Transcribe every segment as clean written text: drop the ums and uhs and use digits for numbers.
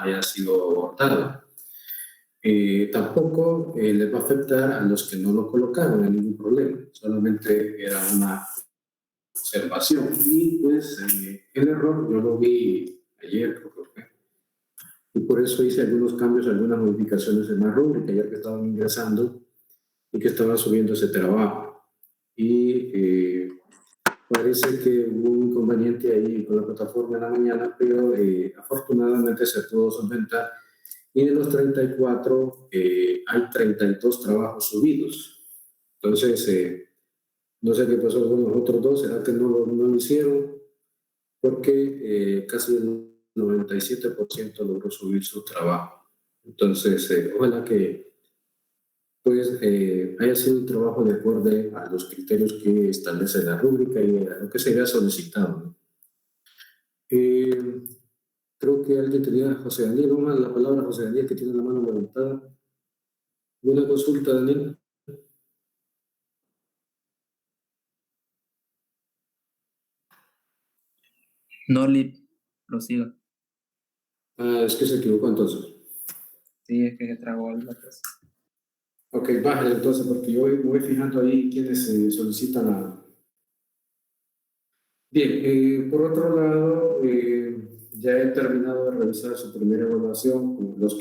haya sido abortado. Tampoco les va a afectar a los que no lo colocaron, no hay ningún problema, solamente era una observación. Y pues el error yo lo vi ayer, creo que fue, y por eso hice algunos cambios, algunas modificaciones en la rúbrica, ya que estaban ingresando y que estaban subiendo ese trabajo. Y parece que hubo un inconveniente ahí con la plataforma en la mañana, pero afortunadamente se pudo solventar. Y de los 34, hay 32 trabajos subidos. Entonces, no sé qué pasó con los otros dos, será que no lo hicieron, porque casi el 97% logró subir su trabajo. Entonces, ojalá que pues, haya sido un trabajo de acuerdo a los criterios que establece la rúbrica y a lo que se había solicitado, ¿no? Creo que alguien tenía, José Daniel, vamos a la palabra José Daniel, que tiene la mano levantada. ¿Una consulta, Daniel? No, prosiga. Es que se equivocó entonces. Sí, es que se tragó algo. Ok, bájale entonces, porque yo me voy fijando ahí quienes solicitan la... Bien, por otro lado, ya he terminado de revisar su primera evaluación. Los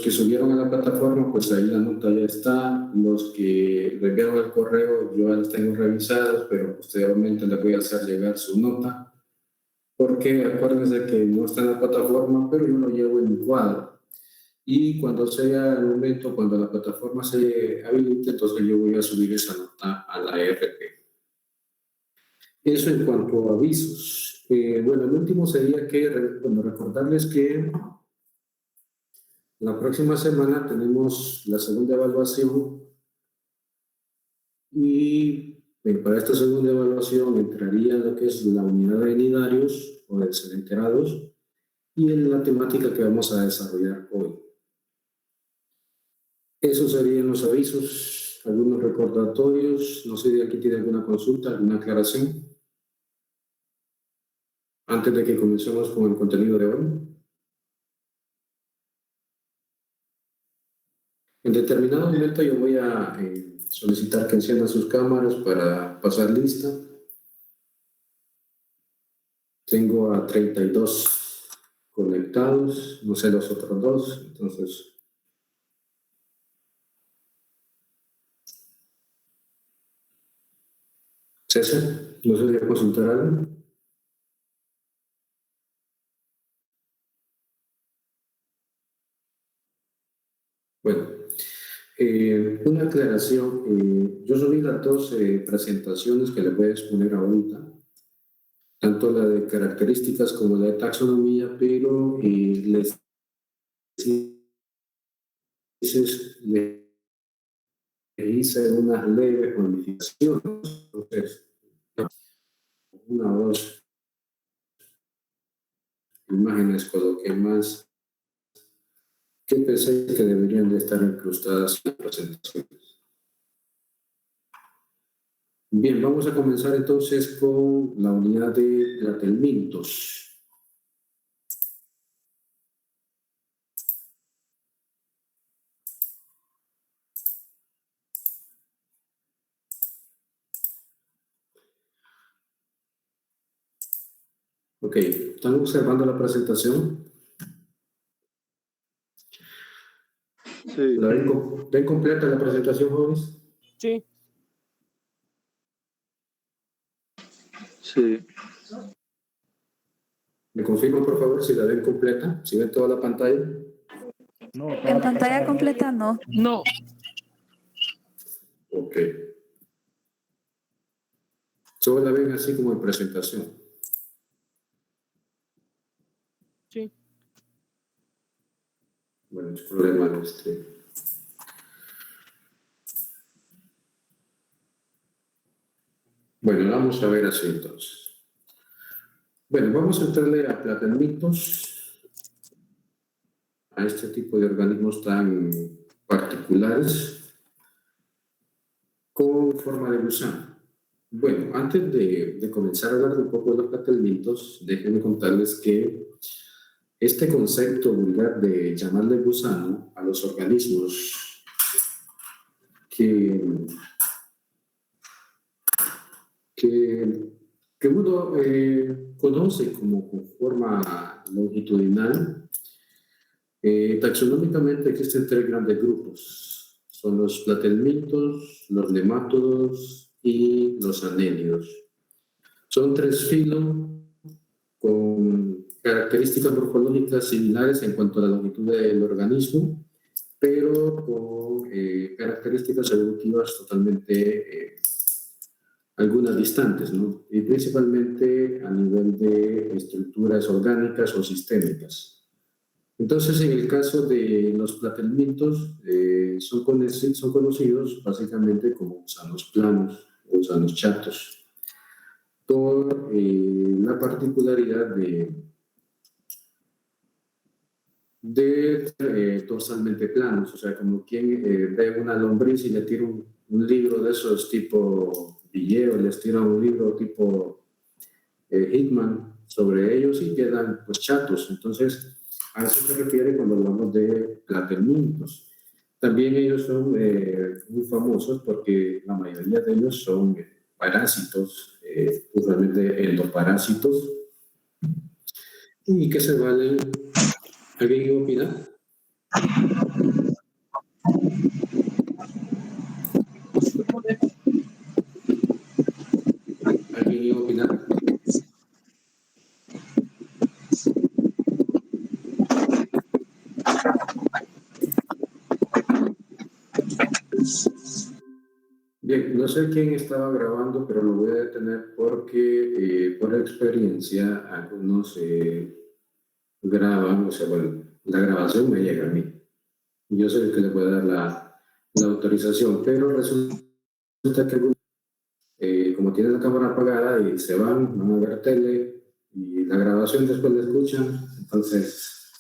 que subieron a la plataforma, pues ahí la nota ya está. Los que le enviaron el correo, yo ya las tengo revisadas, pero posteriormente les voy a hacer llegar su nota, porque acuérdense que no está en la plataforma, pero yo lo llevo en mi cuadro. Y cuando sea el momento, cuando la plataforma se habilite, entonces yo voy a subir esa nota a la RP. Eso en cuanto a avisos. Bueno, el último sería que, bueno, recordarles que la próxima semana tenemos la segunda evaluación y para esta segunda evaluación entraría lo que es la unidad de nidarios o de desenterados y en la temática que vamos a desarrollar hoy. Esos serían los avisos, algunos recordatorios. No sé si aquí tiene alguna consulta, alguna aclaración antes de que comencemos con el contenido de hoy. En determinado momento yo voy a solicitar que enciendan sus cámaras para pasar lista. Tengo a 32 conectados, no sé los otros dos, entonces... César, no sé si voy a consultar algo. Bueno, una aclaración. Yo subí las dos presentaciones que les voy a exponer ahorita, tanto la de características como la de taxonomía, pero les hice unas leves modificaciones. Entonces, una o dos imágenes coloqué más que pensé que deberían de estar incrustadas en las presentaciones. Bien, vamos a comenzar entonces con la unidad de platelmintos. Ok, ¿están observando la presentación? Sí. ¿Ven completa la presentación, jóvenes? Sí. Sí. ¿Me confirman, por favor, si la ven completa? ¿Si ven toda la pantalla? No, En pantalla completa no. no. Ok. Solo la ven así como en presentación. Sí. Bueno, es problema Bueno, vamos a ver así entonces. Bueno, vamos a entrarle a platelmintos, a este tipo de organismos tan particulares con forma de gusano. Bueno, antes de comenzar a hablar un poco de los platelmintos, déjenme contarles que este concepto vulgar de llamarle gusano a los organismos que uno conoce como con forma longitudinal. Taxonómicamente existen 3 grandes grupos. Son los platelmintos, los nemátodos y los anélidos. Son 3 filos con características morfológicas similares en cuanto a la longitud del organismo, pero con características evolutivas totalmente algunas distantes, ¿no? Y principalmente a nivel de estructuras orgánicas o sistémicas. Entonces, en el caso de los platelmintos, son conocidos básicamente como gusanos planos o gusanos chatos, por la particularidad de dorsalmente planos, o sea, como quien ve una lombriz y le tira un libro de esos tipo Villeo, les tira un libro tipo Hickman sobre ellos y quedan pues chatos. Entonces, a eso se refiere cuando hablamos de platelmintos. También ellos son muy famosos porque la mayoría de ellos son parásitos, usualmente endoparásitos, y que se valen. ¿Alguien opina? ¿Alguien opina? Bien, no sé quién estaba grabando, pero lo voy a detener porque por experiencia algunos graban, o sea, bueno, la grabación me llega a mí. Yo soy el que le puede dar la autorización, pero resulta que como tienen la cámara apagada y se van a ver tele y la grabación después la escuchan, entonces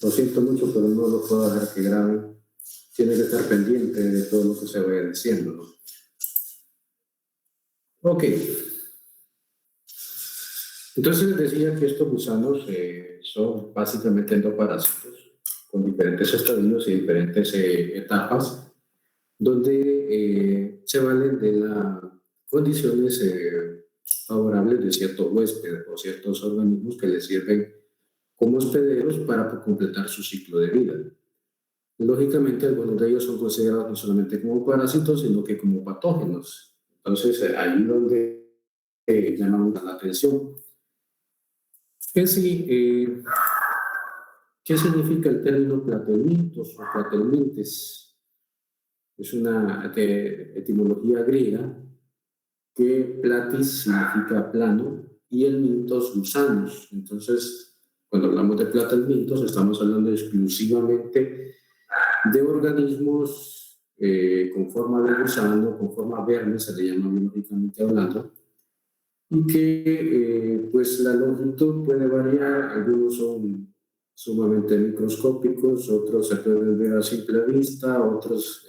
lo siento mucho, pero no lo puedo dejar que graben. Tiene que estar pendiente de todo lo que se vaya diciendo, ¿no? Ok. Entonces les decía que estos gusanos son básicamente endoparásitos con diferentes estadios y diferentes etapas, donde se valen de las condiciones favorables de ciertos huéspedes o ciertos organismos que les sirven como hospederos para completar su ciclo de vida. Lógicamente, algunos de ellos son considerados no solamente como parásitos, sino que como patógenos. Entonces, ahí donde llama la atención. En sí, ¿qué significa el término platelmintos o platelmintes? Es una etimología griega que platis significa plano y el mintos gusanos. Entonces, cuando hablamos de platelmintos, estamos hablando exclusivamente de organismos con forma de gusano, con forma verde, se le llama biológicamente hablando, y que pues la longitud puede variar, algunos son sumamente microscópicos, otros se pueden ver a simple vista, otros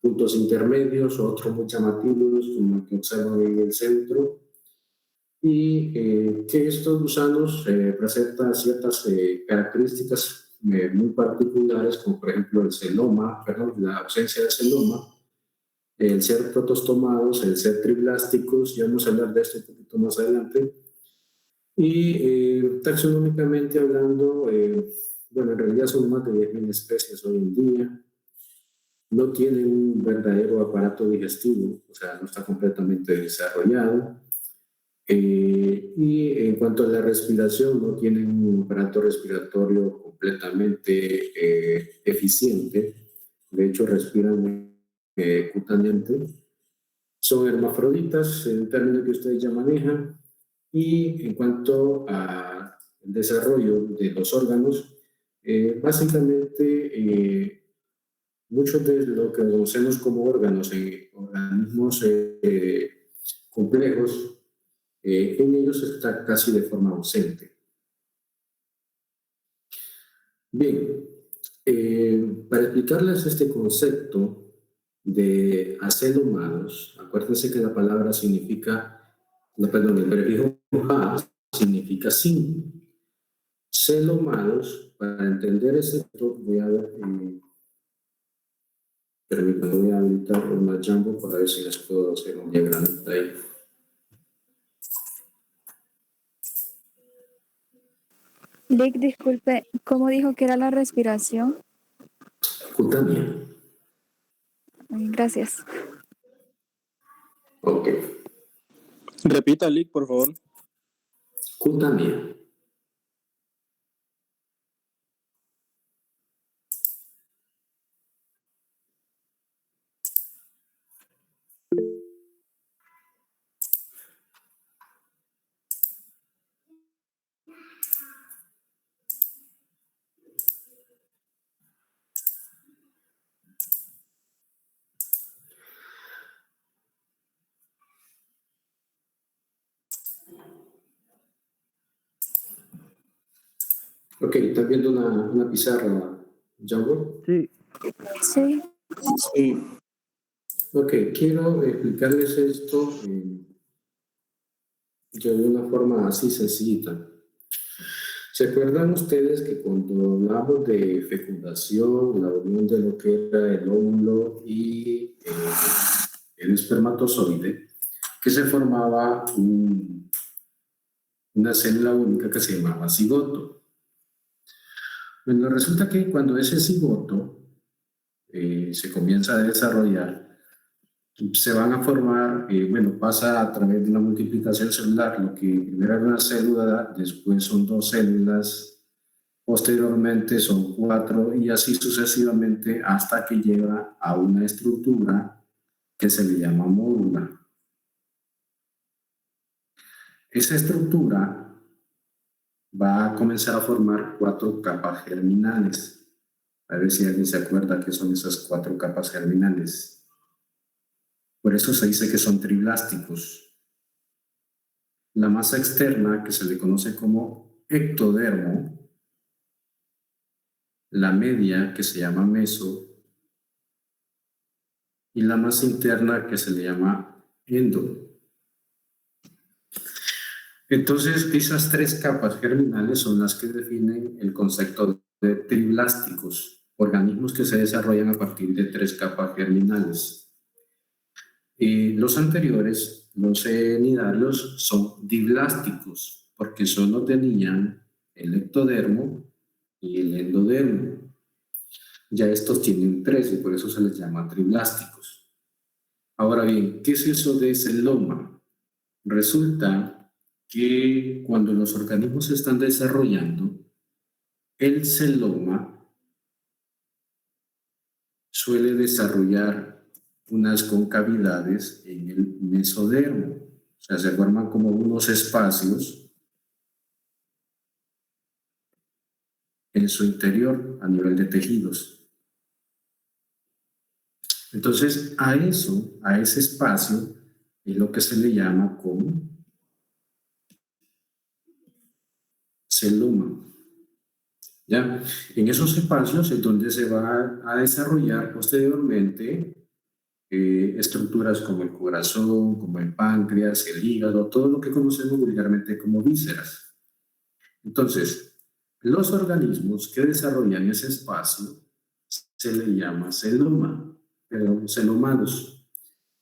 puntos intermedios, otros muy llamativos, como el que observan en el centro, y que estos gusanos presentan ciertas características muy particulares, como por ejemplo el celoma, perdón, la ausencia de celoma, el ser protostomados, el ser triblásticos, ya vamos a hablar de esto un poquito más adelante. Y taxonómicamente hablando, bueno, en realidad son más de 10.000 especies hoy en día. No tienen un verdadero aparato digestivo, o sea, no está completamente desarrollado. Y en cuanto a la respiración, no tienen un aparato respiratorio completamente eficiente. De hecho, respiran cutáneamente. Son hermafroditas, el término que ustedes ya manejan. Y en cuanto al desarrollo de los órganos, básicamente muchos de lo que conocemos como órganos en organismos complejos, en ellos está casi de forma ausente. Bien, para explicarles este concepto de acelomados, acuérdense que la palabra significa, no, perdón, el prefijo a significa sin. celomados. Para entender esto, voy a ver, permítanme, voy a habilitar una Jamboard para ver si les puedo hacer un diagrama ahí. Lick, disculpe, ¿cómo dijo que era la respiración? Cutánea. Gracias. Ok. Repita, Lick, por favor. Cutánea. Ok, ¿estás viendo una pizarra, Jamboard? Sí. Sí. Sí. Ok, quiero explicarles esto de una forma así sencillita. ¿Se acuerdan ustedes que cuando hablamos de fecundación, la unión de lo que era el óvulo y el espermatozoide, que se formaba una célula única que se llamaba cigoto? Bueno, resulta que cuando ese cigoto se comienza a desarrollar, se van a formar, bueno, pasa a través de una multiplicación celular, lo que primero era una célula, después son 2 células, posteriormente son 4 y así sucesivamente hasta que llega a una estructura que se le llama módula. Esa estructura va a comenzar a formar 4 capas germinales. A ver si alguien se acuerda qué son esas 4 capas germinales. Por eso se dice que son triblásticos. La masa externa, que se le conoce como ectodermo, la media, que se llama meso, y la masa interna, que se le llama endo. Entonces, esas 3 capas germinales son las que definen el concepto de triblásticos, organismos que se desarrollan a partir de 3 capas germinales. Los anteriores, los nidarios, son diblásticos, porque solo tenían el ectodermo y el endodermo. Ya estos tienen 3 y por eso se les llama triblásticos. Ahora bien, ¿qué es eso de celoma? Resulta que cuando los organismos se están desarrollando, el celoma suele desarrollar unas concavidades en el mesodermo. O sea, se forman como unos espacios en su interior a nivel de tejidos. Entonces, a ese espacio, es lo que se le llama como celoma. ¿Ya? En esos espacios es donde se va a desarrollar posteriormente estructuras como el corazón, como el páncreas, el hígado, todo lo que conocemos vulgarmente como vísceras. Entonces, los organismos que desarrollan ese espacio se le llama celoma, celomados.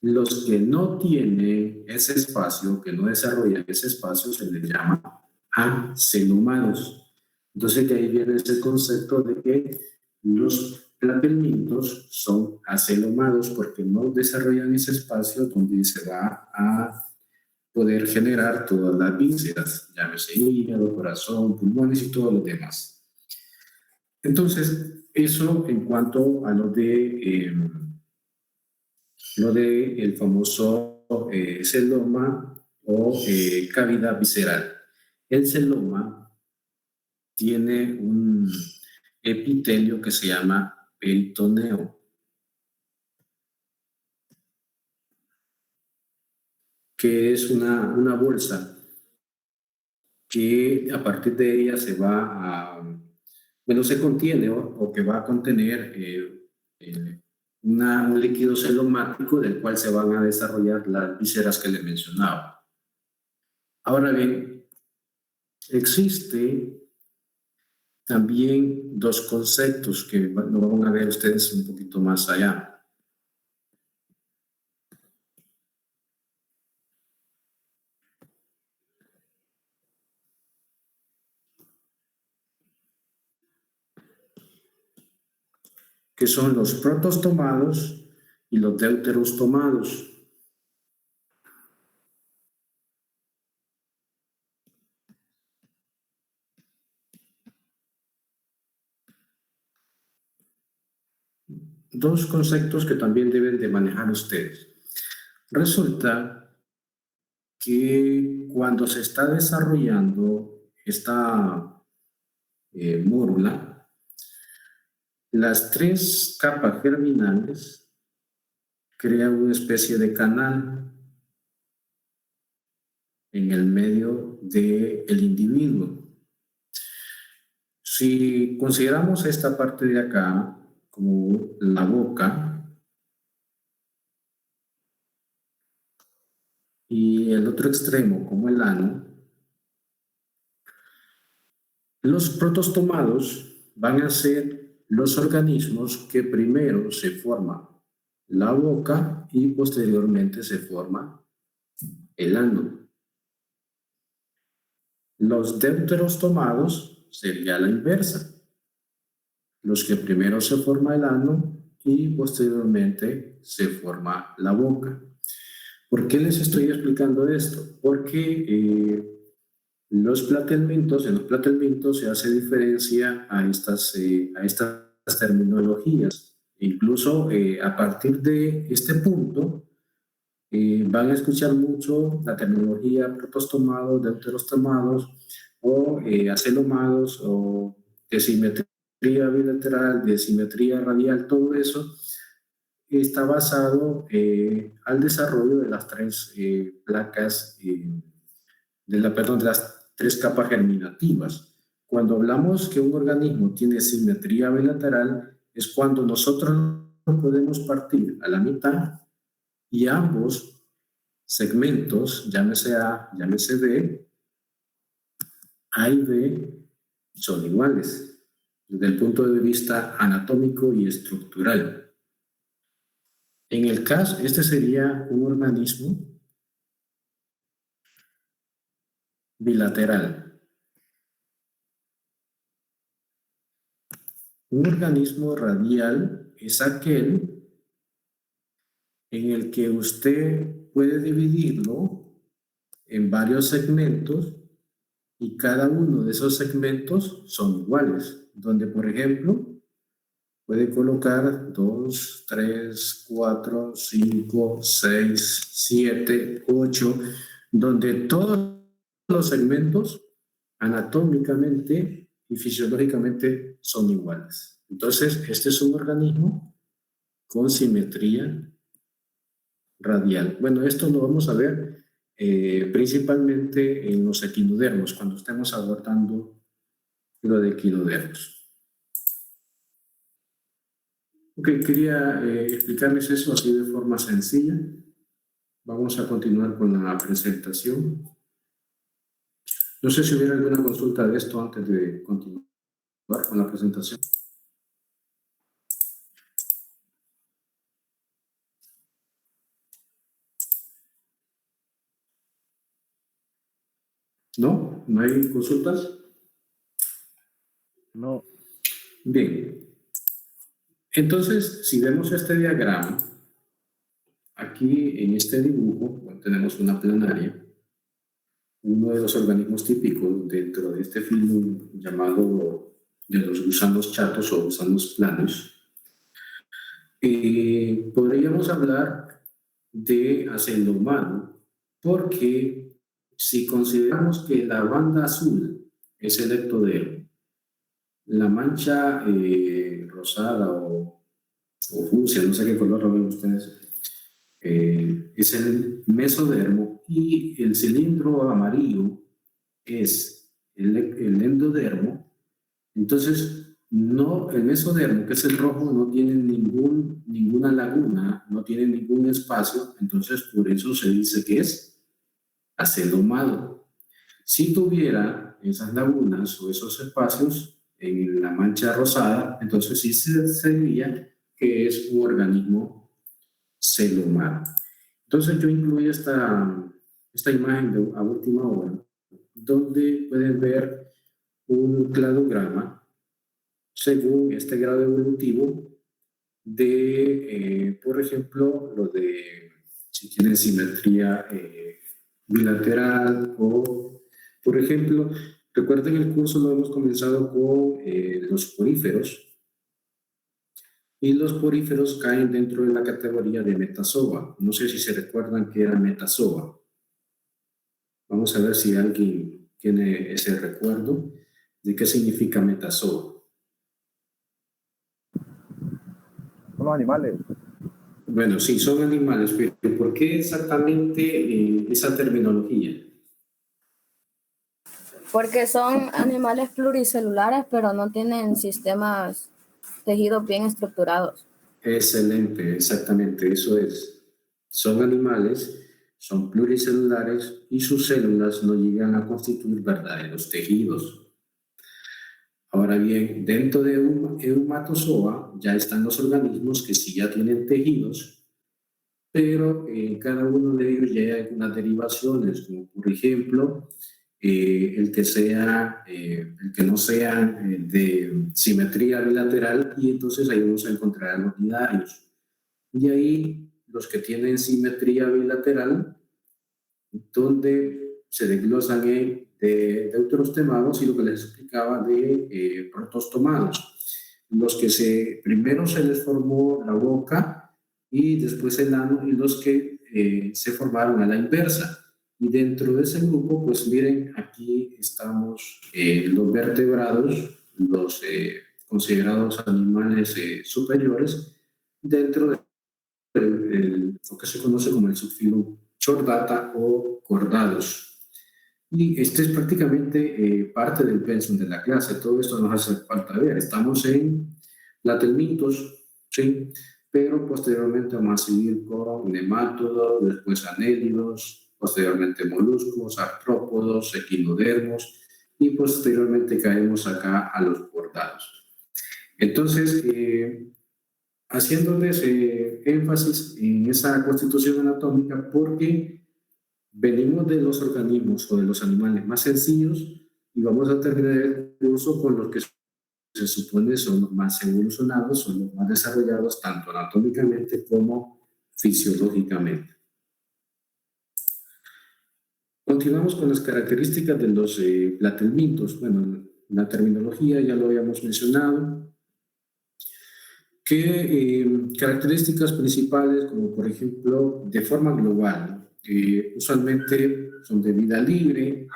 Los que no tienen ese espacio, que no desarrollan ese espacio, se les llama acelomados. Entonces, de ahí viene ese concepto de que los platelmintos son acelomados porque no desarrollan ese espacio donde se va a poder generar todas las vísceras, llámese hígado, corazón, pulmones y todo lo demás. Entonces, eso en cuanto a lo de el famoso celoma o cavidad visceral. El celoma tiene un epitelio que se llama peritoneo, que es una bolsa que a partir de ella se va a, bueno, se contiene o que va a contener un líquido celomático del cual se van a desarrollar las vísceras que le mencionaba. Ahora bien, existe también dos conceptos que lo van a ver ustedes un poquito más allá. Que son los protos tomados y los deuteros tomados. Dos conceptos que también deben de manejar ustedes. Resulta que cuando se está desarrollando esta mórula, las tres capas germinales crean una especie de canal en el medio del individuo. Si consideramos esta parte de acá como la boca y el otro extremo como el ano, los protostomados van a ser los organismos que primero se forma la boca y posteriormente se forma el ano. Los deuteros tomados sería la inversa. Los que primero se forma el ano y posteriormente se forma la boca. ¿Por qué les estoy explicando esto? Porque en los platelmintos se hace diferencia a estas terminologías. Incluso a partir de este punto van a escuchar mucho la terminología protostomados, deuterostomados o acelomados o de simetría bilateral, de simetría radial, todo eso está basado al desarrollo de las tres placas, de las tres capas germinativas. Cuando hablamos que un organismo tiene simetría bilateral, es cuando nosotros podemos partir a la mitad y ambos segmentos, llámese A, llámese B, A y B son iguales desde el punto de vista anatómico y estructural. En el caso, este sería un organismo bilateral. Un organismo radial es aquel en el que usted puede dividirlo en varios segmentos y cada uno de esos segmentos son iguales, donde por ejemplo puede colocar 2, 3, 4, 5, 6, 7, 8, donde todos los segmentos anatómicamente y fisiológicamente son iguales. Entonces, este es un organismo con simetría radial. Bueno, esto lo vamos a ver principalmente en los equinodermos, cuando estemos abordando lo de equinodermos. Ok, quería explicarles eso así de forma sencilla. Vamos a continuar con la presentación. No sé si hubiera alguna consulta de esto antes de continuar con la presentación. ¿No? ¿No hay consultas? No. Bien. Entonces, si vemos este diagrama, aquí en este dibujo tenemos una planaria, uno de los organismos típicos dentro de este filo llamado de los gusanos chatos o gusanos planos. Podríamos hablar de acelo humano, porque si consideramos que la banda azul es el ectodermo, la mancha rosada o fucsia, no sé qué color lo ven ustedes, es el mesodermo y el cilindro amarillo es el endodermo. Entonces, no, el mesodermo, que es el rojo, no tiene ninguna laguna, no tiene ningún espacio, entonces por eso se dice que es acelomado. Si tuviera esas lagunas o esos espacios, en la mancha rosada, entonces sí se diría que es un organismo celomar. Entonces yo incluí esta imagen a última hora, donde pueden ver un cladograma según este grado evolutivo de, por ejemplo, lo de si tienen simetría bilateral o, por ejemplo, recuerden el curso lo hemos comenzado con los poríferos, y los poríferos caen dentro de la categoría de metazoa. No sé si se recuerdan que era metazoa. Vamos a ver si alguien tiene ese recuerdo de qué significa metazoa. Son los animales. Bueno, sí, son animales, pero ¿por qué exactamente esa terminología? Porque son animales pluricelulares, pero no tienen sistemas tejidos bien estructurados. Excelente, exactamente, eso es. Son animales, son pluricelulares y sus células no llegan a constituir verdaderos tejidos. Ahora bien, dentro de un hematozoa ya están los organismos que sí ya tienen tejidos, pero en cada uno de ellos ya hay algunas derivaciones, como por ejemplo, el que no sea de simetría bilateral, y entonces ahí vamos a encontrar a los nidarios. Y ahí los que tienen simetría bilateral, donde se desglosan en deuterostemados y lo que les explicaba de protostomados. Los que primero se les formó la boca y después el ano, y los que se formaron a la inversa. Y dentro de ese grupo, pues miren, aquí estamos los vertebrados, los considerados animales superiores, dentro de lo que se conoce como el subfilo Chordata o Chordatus. Y este es prácticamente parte del pensum de la clase. Todo esto nos hace falta ver. Estamos en Platelmintos, ¿sí? Pero posteriormente vamos a seguir con nemátodos, después anélidos, posteriormente moluscos, artrópodos, equinodermos, y posteriormente caemos acá a los chordados. Entonces, haciéndoles énfasis en esa constitución anatómica, porque venimos de los organismos o de los animales más sencillos y vamos a terminar el curso con los que se supone son los más evolucionados, son los más desarrollados tanto anatómicamente como fisiológicamente. Continuamos con las características de los platelmintos. Bueno, la terminología ya lo habíamos mencionado. ¿Qué características principales, como por ejemplo, de forma global? Usualmente son de vida libre,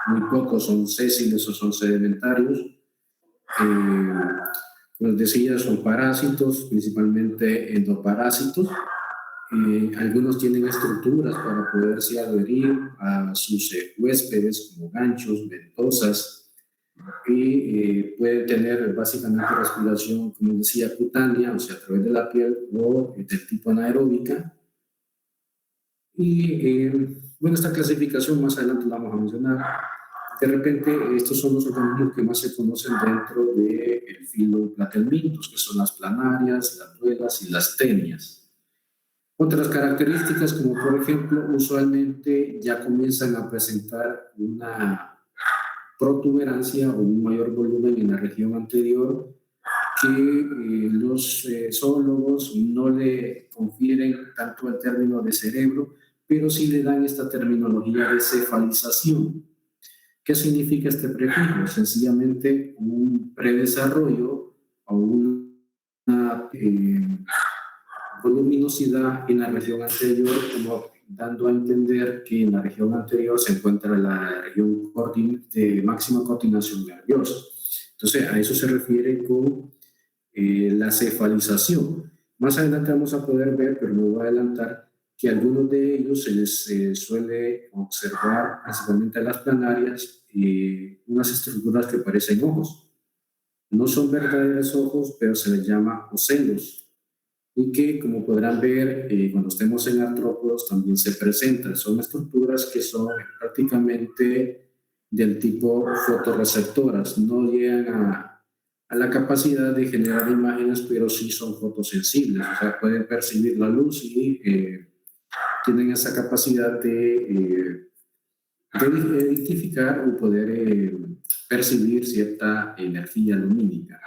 muy pocos son sésiles o son sedimentarios. Como les decía, son parásitos, principalmente endoparásitos. Algunos tienen estructuras para poderse adherir a sus huéspedes, como ganchos, ventosas, y puede tener básicamente respiración, como decía, cutánea, o sea, a través de la piel, o del tipo anaeróbica. Y bueno, esta clasificación más adelante la vamos a mencionar. De repente, estos son los organismos que más se conocen dentro del filo Platelmintos, que son las planarias, las duelas y las tenias. Otras características, como por ejemplo, usualmente ya comienzan a presentar una protuberancia o un mayor volumen en la región anterior, que los zoólogos no le confieren tanto al término de cerebro, pero sí le dan esta terminología de cefalización. ¿Qué significa este prefijo? Sencillamente un predesarrollo o una voluminosidad en la región anterior, como dando a entender que en la región anterior se encuentra la región de máxima coordinación nerviosa. Entonces, a eso se refiere con la cefalización. Más adelante vamos a poder ver, pero no voy a adelantar, que algunos de ellos se les suele observar, principalmente en las planarias, unas estructuras que parecen ojos. No son verdaderos ojos, pero se les llama ocelos, y que, como podrán ver, cuando estemos en artrópodos también se presentan. Son estructuras que son prácticamente del tipo fotorreceptoras, no llegan a la capacidad de generar imágenes, pero sí son fotosensibles, o sea, pueden percibir la luz y tienen esa capacidad de identificar o poder percibir cierta energía lumínica.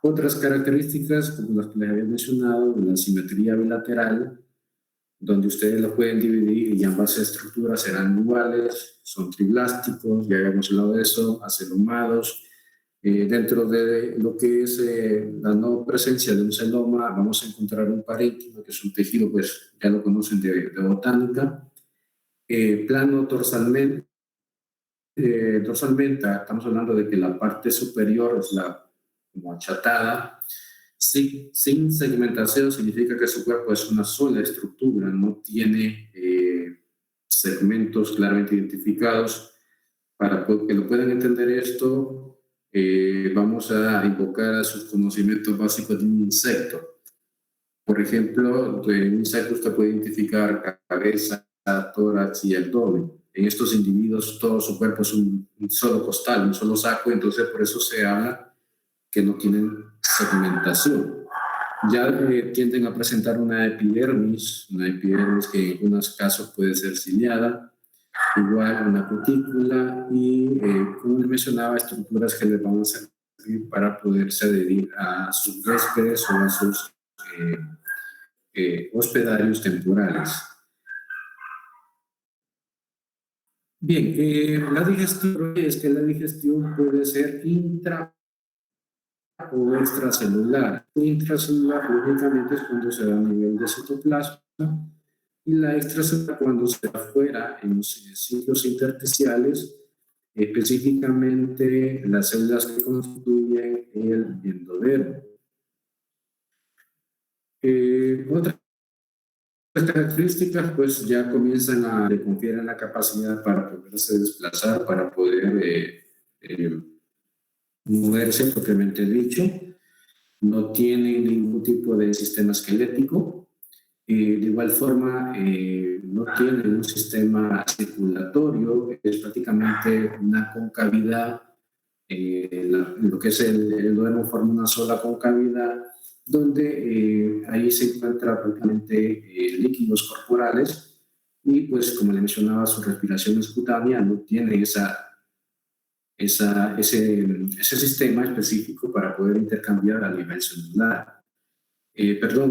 Otras características, como las que les había mencionado, la simetría bilateral, donde ustedes lo pueden dividir y ambas estructuras serán iguales, son triblásticos, ya habíamos hablado de eso, acelomados. Dentro de lo que es la no presencia de un celoma, vamos a encontrar un parénquima, que es un tejido, pues ya lo conocen de botánica. Plano dorsalmente, estamos hablando de que la parte superior es la como achatada. Sin segmentación significa que su cuerpo es una sola estructura, no tiene segmentos claramente identificados. Para que lo puedan entender esto, vamos a invocar a sus conocimientos básicos de un insecto. Por ejemplo, de un insecto usted puede identificar cabeza, tórax y abdomen. En estos individuos todo su cuerpo es un solo costal, un solo saco, entonces por eso se habla que no tienen segmentación. Ya tienden a presentar una epidermis que en algunos casos puede ser ciliada, igual una cutícula y, como les mencionaba, estructuras que les van a servir para poderse adherir a sus huéspedes o a sus hospedarios temporales. Bien, la digestión es que la digestión puede ser intra o extracelular. Intracelular, lógicamente, es cuando se da a nivel de citoplasma, y la extracelular cuando se da afuera en los sitios intersticiales, específicamente las células que constituyen el endodermo. Otras características pues ya comienzan a le confieren la capacidad para poderse desplazar, para poder moverse propiamente dicho. No tienen ningún tipo de sistema esquelético. De igual forma, no tienen un sistema circulatorio, es prácticamente una concavidad. Lo que es el endodermo forma una sola concavidad, donde ahí se encuentran prácticamente líquidos corporales y, pues, como le mencionaba, su respiración es cutánea, no tiene ese sistema específico para poder intercambiar a nivel celular.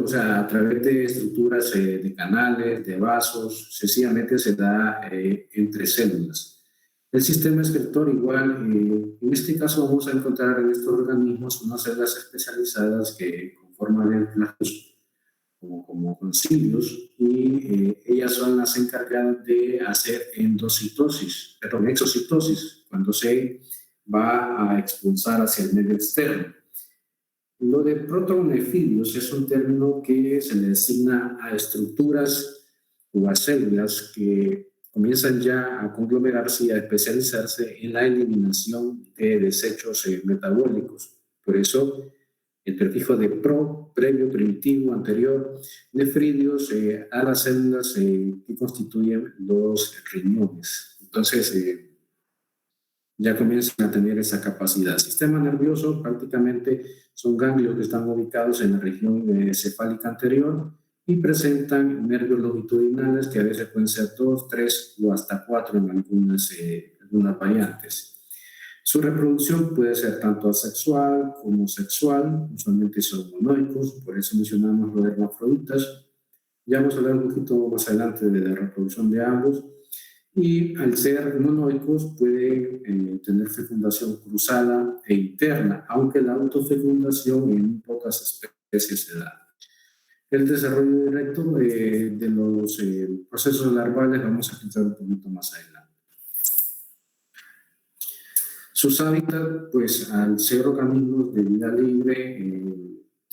O sea, a través de estructuras de canales, de vasos, sencillamente se da entre células. El sistema excretor igual, en este caso vamos a encontrar en estos organismos unas células especializadas que conforman el flagos como concilios, y ellas son las encargadas de hacer exocitosis, cuando se va a expulsar hacia el medio externo. Lo de protonefilios es un término que se le designa a estructuras o a células que comienzan ya a conglomerarse y a especializarse en la eliminación de desechos metabólicos. Por eso el prefijo de previo, primitivo, anterior, nefridios a las células que constituyen los riñones. Entonces, ya comienzan a tener esa capacidad. El sistema nervioso prácticamente son ganglios que están ubicados en la región cefálica anterior y presentan nervios longitudinales que a veces pueden ser 2, 3 o hasta 4 en algunas variantes. Su reproducción puede ser tanto asexual como sexual, usualmente son monoicos, por eso mencionamos los hermafroditas. Ya vamos a hablar un poquito más adelante de la reproducción de ambos. Y al ser monoicos pueden tener fecundación cruzada e interna, aunque la autofecundación en pocas especies se da. El desarrollo directo de los procesos larvales vamos a explicar un poquito más adelante. Sus hábitats, pues al ser organismos de vida libre,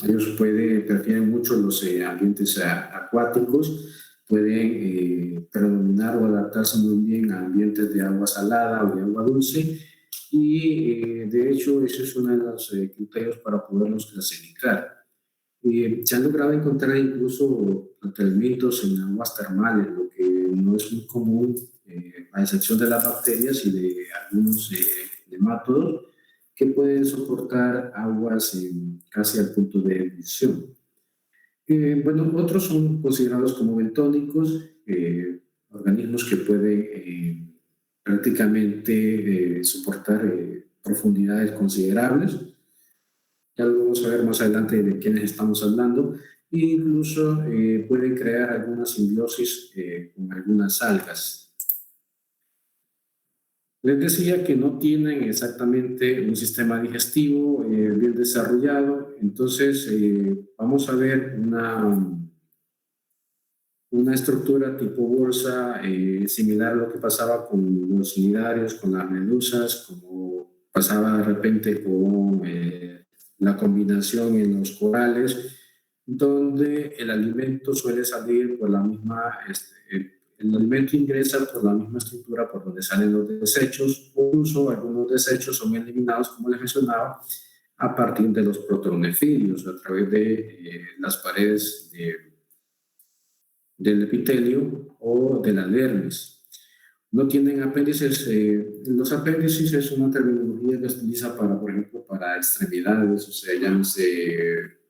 ellos prefieren mucho los ambientes acuáticos, pueden predominar o adaptarse muy bien a ambientes de agua salada o de agua dulce, y de hecho ese es uno de los criterios para poderlos clasificar. Se han logrado encontrar incluso alimentos en aguas termales, lo que no es muy común, a excepción de las bacterias y de algunos nemátodos, que pueden soportar aguas casi al punto de ebullición. Bueno, otros son considerados como bentónicos, organismos que pueden prácticamente soportar profundidades considerables. Ya lo vamos a ver más adelante de quiénes estamos hablando. E incluso pueden crear alguna simbiosis con algunas algas. Les decía que no tienen exactamente un sistema digestivo bien desarrollado, entonces vamos a ver una estructura tipo bolsa similar a lo que pasaba con los cnidarios, con las medusas, como pasaba de repente con la combinación en los corales, donde el alimento suele salir por la misma, el alimento ingresa por la misma estructura por donde salen los desechos, o incluso algunos desechos son eliminados, como les mencionaba, a partir de los protonefrios, a través de las paredes del epitelio o de la dermis. No tienen apéndices. Los apéndices es una terminología que se utiliza para, por ejemplo, para extremidades, o sea, llámese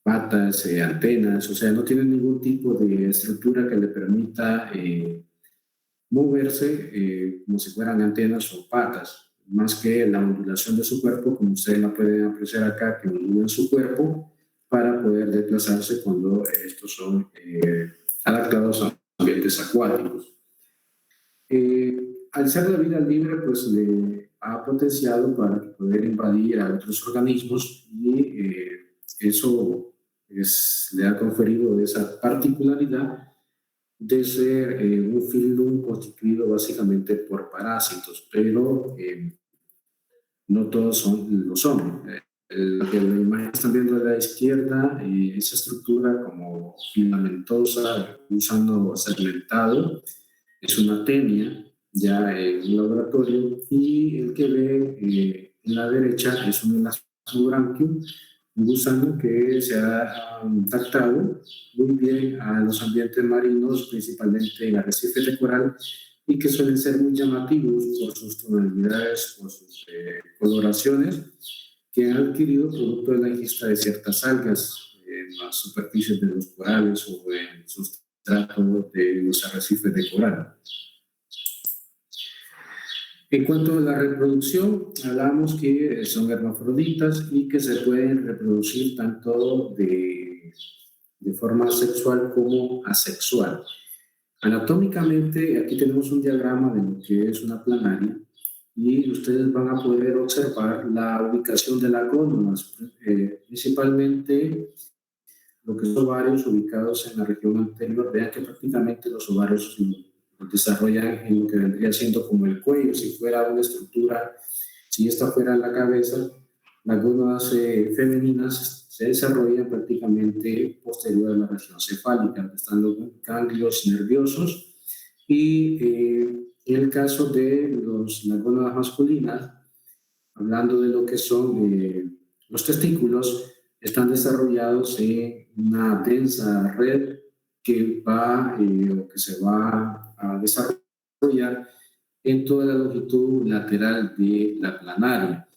patas, antenas, o sea, no tienen ningún tipo de estructura que le permita moverse como si fueran antenas o patas, más que la ondulación de su cuerpo, como ustedes la pueden apreciar acá, que ondulan su cuerpo para poder desplazarse cuando estos son adaptados a ambientes acuáticos. Al ser la vida libre, pues le ha potenciado para poder invadir a otros organismos y eso le ha conferido esa particularidad de ser un filum constituido básicamente por parásitos, pero no todos lo son. Lo que la imagen que están viendo a la izquierda, esa estructura como filamentosa, usando segmentado, es una tenia ya en un laboratorio, y el que ve en la derecha es un elasmobranquio, un gusano que se ha adaptado muy bien a los ambientes marinos, principalmente en arrecifes de coral, y que suelen ser muy llamativos por sus tonalidades, por sus coloraciones, que han adquirido producto de la ingesta de ciertas algas en las superficies de los corales o en sustrato de los arrecifes de coral. En cuanto a la reproducción, hablamos que son hermafroditas y que se pueden reproducir tanto de forma sexual como asexual. Anatómicamente, aquí tenemos un diagrama de lo que es una planaria, y ustedes van a poder observar la ubicación de las gónadas, principalmente lo que son ovarios ubicados en la región anterior. Vean que prácticamente los ovarios los desarrollan en lo que vendría siendo como el cuello. Si fuera una estructura, si esta fuera la cabeza, las gónadas femeninas se desarrollan prácticamente posterior a la región cefálica, donde están los ganglios nerviosos, y en el caso de las gónadas masculinas, hablando de lo que son los testículos, están desarrollados en una densa red que se va a desarrollar en toda la longitud lateral de la planaria.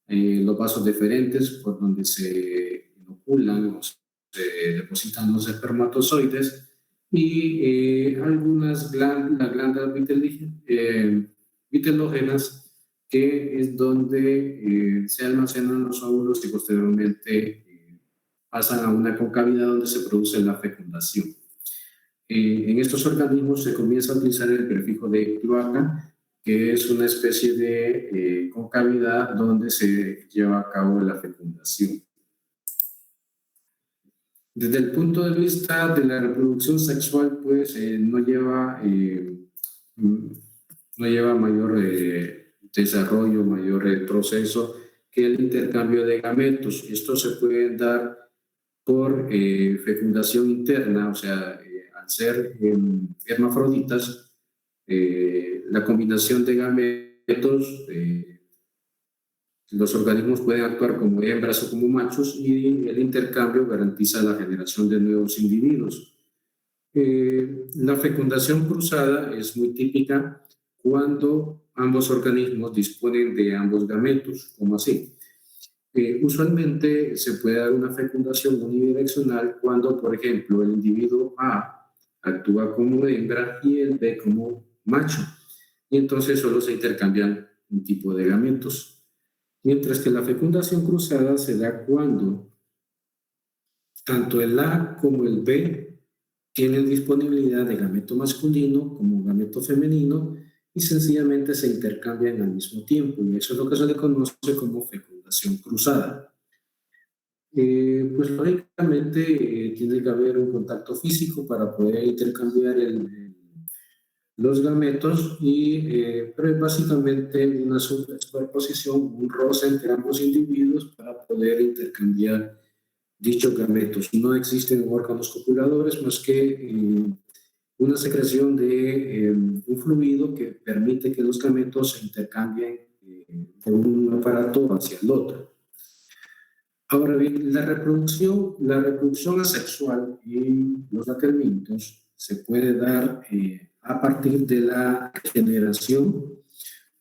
Los vasos deferentes por donde se inoculan o se depositan los espermatozoides, y algunas glándulas vitelógenas, que es donde se almacenan los óvulos y posteriormente pasan a una concavidad donde se produce la fecundación. En estos organismos se comienza a utilizar el prefijo de cloaca, que es una especie de concavidad donde se lleva a cabo la fecundación. Desde el punto de vista de la reproducción sexual, pues no lleva mayor desarrollo, mayor proceso que el intercambio de gametos. Esto se puede dar por fecundación interna, o sea, al ser hermafroditas, la combinación de gametos, los organismos pueden actuar como hembras o como machos, y el intercambio garantiza la generación de nuevos individuos. La fecundación cruzada es muy típica cuando ambos organismos disponen de ambos gametos. ¿Cómo así? Usualmente se puede dar una fecundación unidireccional cuando, por ejemplo, el individuo A actúa como hembra y el B como macho, y entonces solo se intercambian un tipo de gametos. Mientras que la fecundación cruzada se da cuando tanto el A como el B tienen disponibilidad de gameto masculino como gameto femenino y sencillamente se intercambian al mismo tiempo, y eso es lo que se le conoce como fecundación cruzada. Pues lógicamente tiene que haber un contacto físico para poder intercambiar los gametos, pero es básicamente una superposición, un roce entre ambos individuos para poder intercambiar dichos gametos. No existen órganos copuladores más que una secreción de un fluido que permite que los gametos se intercambien de un aparato hacia el otro. Ahora bien, la reproducción asexual en los atelmintos se puede dar a partir de la generación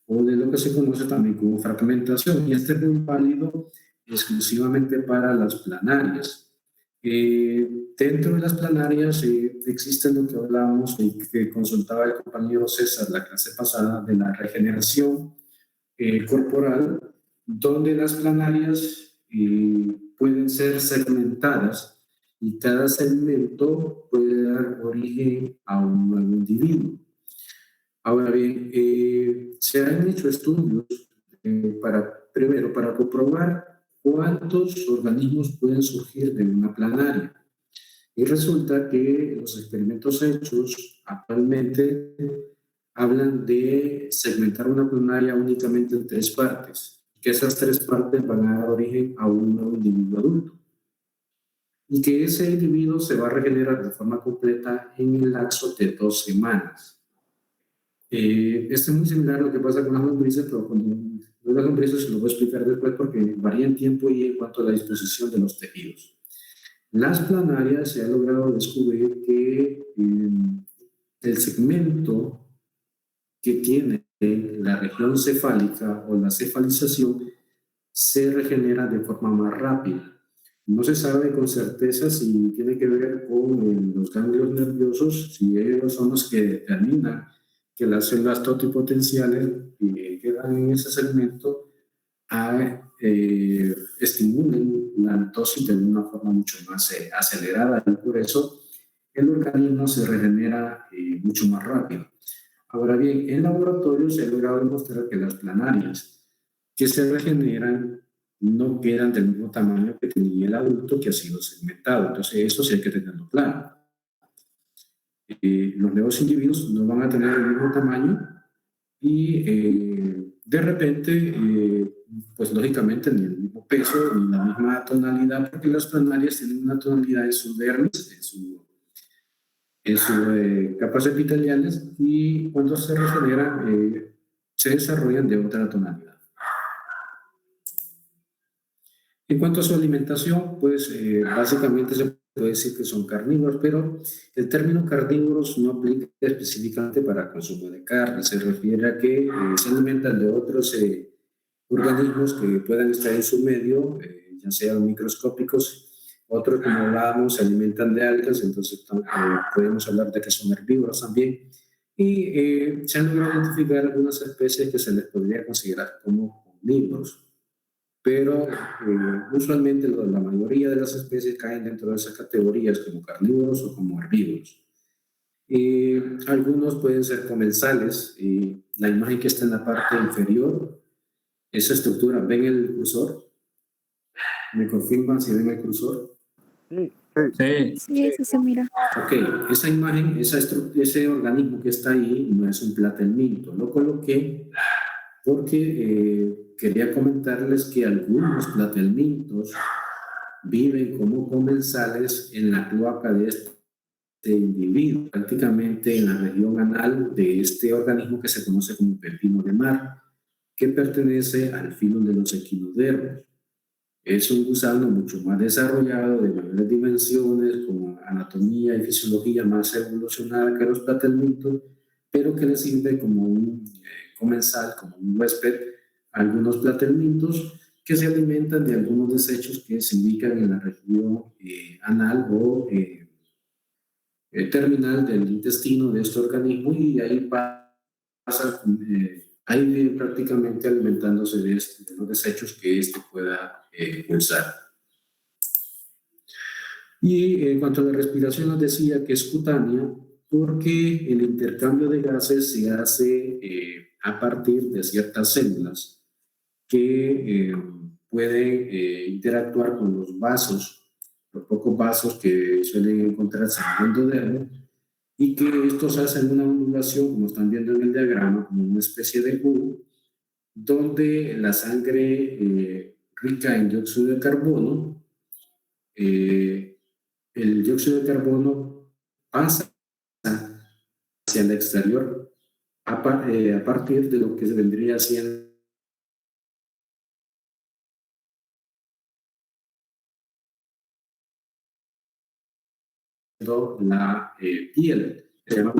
o de lo que se conoce también como fragmentación, y este es muy válido exclusivamente para las planarias. Dentro de las planarias existe lo que hablábamos y que consultaba el compañero César la clase pasada de la regeneración corporal, donde las planarias pueden ser segmentadas y cada segmento puede dar origen a un nuevo individuo. Ahora bien, se han hecho estudios primero para comprobar cuántos organismos pueden surgir de una planaria. Y resulta que los experimentos hechos actualmente hablan de segmentar una planaria únicamente en 3 partes, que esas 3 partes van a dar origen a un nuevo individuo adulto, y que ese individuo se va a regenerar de forma completa en el lapso de 2 semanas. Esto es muy similar a lo que pasa con las lombrices, pero con las lombrices se lo voy a explicar después porque varía en tiempo y en cuanto a la disposición de los tejidos. Las planarias se ha logrado descubrir que el segmento que tiene la región cefálica o la cefalización se regenera de forma más rápida. No se sabe con certeza si tiene que ver con los ganglios nerviosos, si ellos son los que determinan que las células totipotenciales que quedan en ese segmento estimulen la mitosis de una forma mucho más acelerada, y por eso el organismo se regenera mucho más rápido. Ahora bien, en laboratorio se ha logrado demostrar que las planarias que se regeneran no quedan del mismo tamaño que tenía el adulto que ha sido segmentado. Entonces, eso sí hay que tenerlo claro. Los nuevos individuos no van a tener el mismo tamaño y de repente, pues lógicamente ni el mismo peso ni la misma tonalidad, porque las planarias tienen una tonalidad en su dermis, en sus capas epiteliales, y cuando se regeneran se desarrollan de otra tonalidad. En cuanto a su alimentación, pues básicamente se puede decir que son carnívoros, pero el término carnívoros no aplica específicamente para consumo de carne, se refiere a que se alimentan de otros organismos que puedan estar en su medio, ya sean microscópicos, otros, como hablábamos, se alimentan de algas, entonces podemos hablar de que son herbívoros también, y se han logrado identificar algunas especies que se les podría considerar como omnívoros. Pero usualmente la mayoría de las especies caen dentro de esas categorías como carnívoros o como herbívoros. Algunos pueden ser comensales. La imagen que está en la parte inferior, esa estructura, ¿ven el cursor? ¿Me confirman si ven el cursor? Sí. Sí. Sí, eso se mira. Ok, esa imagen, ese organismo que está ahí no es un platelminto. Lo coloqué porque quería comentarles que algunos platelmintos viven como comensales en la cloaca de este individuo, prácticamente en la región anal de este organismo que se conoce como pepino de mar, que pertenece al filo de los equinodermos. Es un gusano mucho más desarrollado, de mayores dimensiones, con anatomía y fisiología más evolucionada que los platelmintos, pero que le sirve como un comensal, como un huésped, algunos platelmintos que se alimentan de algunos desechos que se ubican en la región anal o terminal del intestino de este organismo, y ahí pasa ahí prácticamente alimentándose de los desechos que éste pueda usar. Y en cuanto a la respiración, les decía que es cutánea porque el intercambio de gases se hace a partir de ciertas células que pueden interactuar con los vasos, los pocos vasos que suelen encontrarse en el endodermo, y que estos hacen una ondulación, como están viendo en el diagrama, como una especie de cubo, donde la sangre rica en dióxido de carbono, el dióxido de carbono pasa hacia el exterior a partir de lo que se vendría siendo la piel, se llama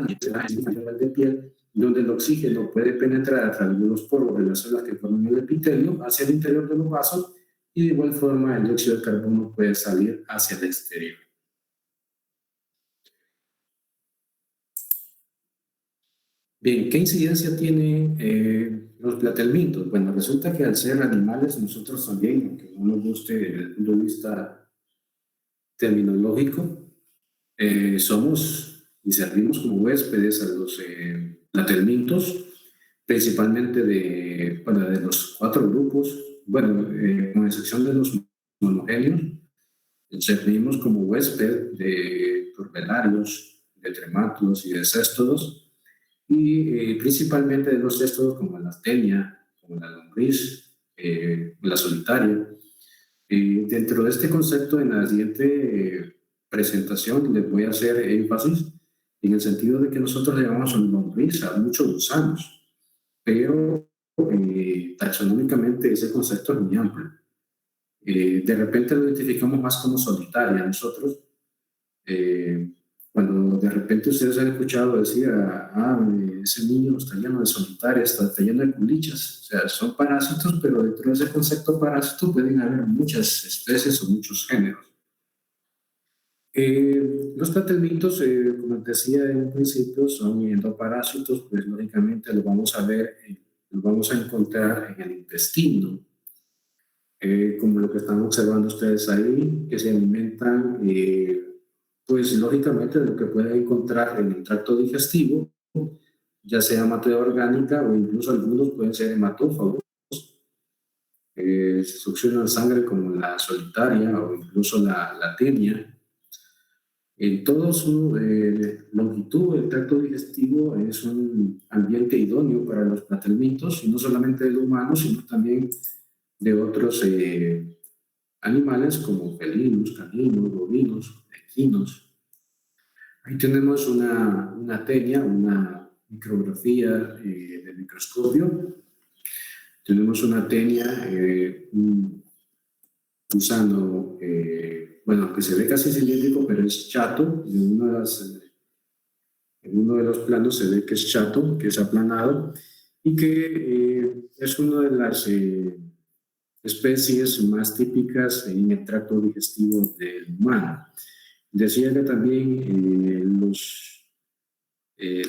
de piel, donde el oxígeno puede penetrar a través de los poros de las células que forman el epitelio hacia el interior de los vasos, y de igual forma el dióxido de carbono puede salir hacia el exterior. Bien, ¿qué incidencia tiene los platelmintos? Bueno, resulta que al ser animales, nosotros también, aunque no nos guste desde el punto de vista terminológico, somos y servimos como huéspedes a los platelmintos, principalmente de los 4 grupos, con excepción de los monogenios, servimos como huésped de turbelarios, de tremátodos y de céstodos, y principalmente de los céstodos como la tenia, como la lombriz, la solitaria. Dentro de este concepto, en la siguiente presentación les voy a hacer énfasis en el sentido de que nosotros le llamamos lombriz a muchos gusanos, pero taxonómicamente ese concepto es muy amplio. De repente lo identificamos más como solitaria nosotros. Cuando de repente ustedes han escuchado decir, ese niño está lleno de solitarias, está lleno de culichas, o sea, son parásitos, pero dentro de ese concepto parásito pueden haber muchas especies o muchos géneros. Los platelmintos, como decía en un principio, son endoparásitos, pues lógicamente los vamos a ver, los vamos a encontrar en el intestino, como lo que están observando ustedes ahí, que se alimentan pues lógicamente de lo que pueden encontrar en el tracto digestivo, ya sea materia orgánica o incluso algunos pueden ser hematófagos, succionan sangre como la solitaria o incluso la tenia. En toda su longitud, el tracto digestivo es un ambiente idóneo para los platelmintos, y no solamente del humano, sino también de otros animales como felinos, caninos, bovinos, equinos. Ahí tenemos una tenia, una micrografía de microscopio. Tenemos una tenia, un gusano, que se ve casi cilíndrico, pero es chato. En uno de los planos se ve que es chato, que es aplanado, y que es una de las especies más típicas en el tracto digestivo del humano. Decía que también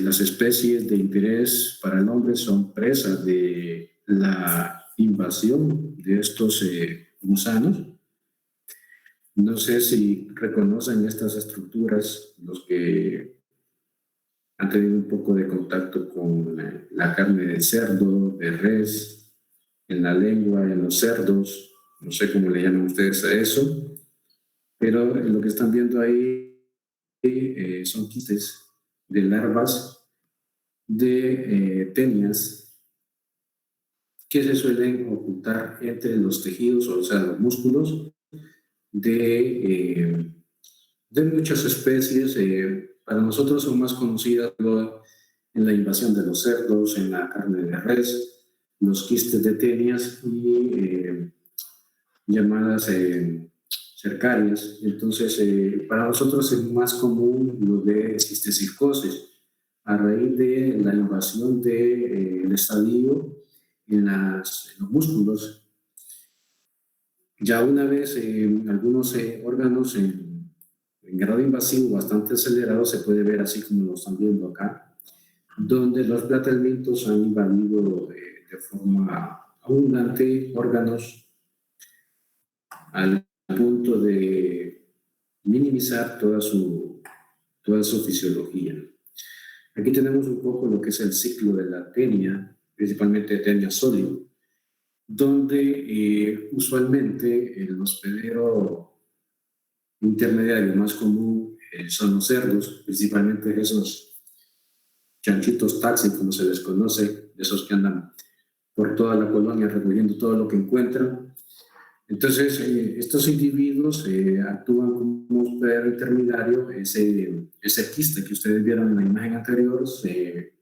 las especies de interés para el hombre son presas de la invasión de estos gusanos. No sé si reconocen estas estructuras los que han tenido un poco de contacto con la carne de cerdo, de res, en la lengua, en los cerdos, no sé cómo le llaman ustedes a eso, pero lo que están viendo ahí son quistes de larvas de tenias que se suelen ocultar entre los tejidos, o sea, los músculos de muchas especies. Para nosotros son más conocidas en la invasión de los cerdos, en la carne de res, los quistes de tenias y llamadas cercarias. Entonces, para nosotros es más común lo de cistecircosis. a raíz de la invasión del estadio en los músculos. Ya una vez algunos órganos en grado invasivo bastante acelerado, se puede ver así como lo están viendo acá, donde los tratamientos han invadido de forma abundante órganos al punto de minimizar toda su fisiología. Aquí tenemos un poco lo que es el ciclo de la tenia, principalmente tenia sólido, donde usualmente el hospedero intermediario más común son los cerdos, principalmente esos chanchitos taxi, como se les conoce, esos que andan por toda la colonia recogiendo todo lo que encuentran. Entonces, estos individuos actúan como hospedero intermediario. Ese quiste que ustedes vieron en la imagen anterior se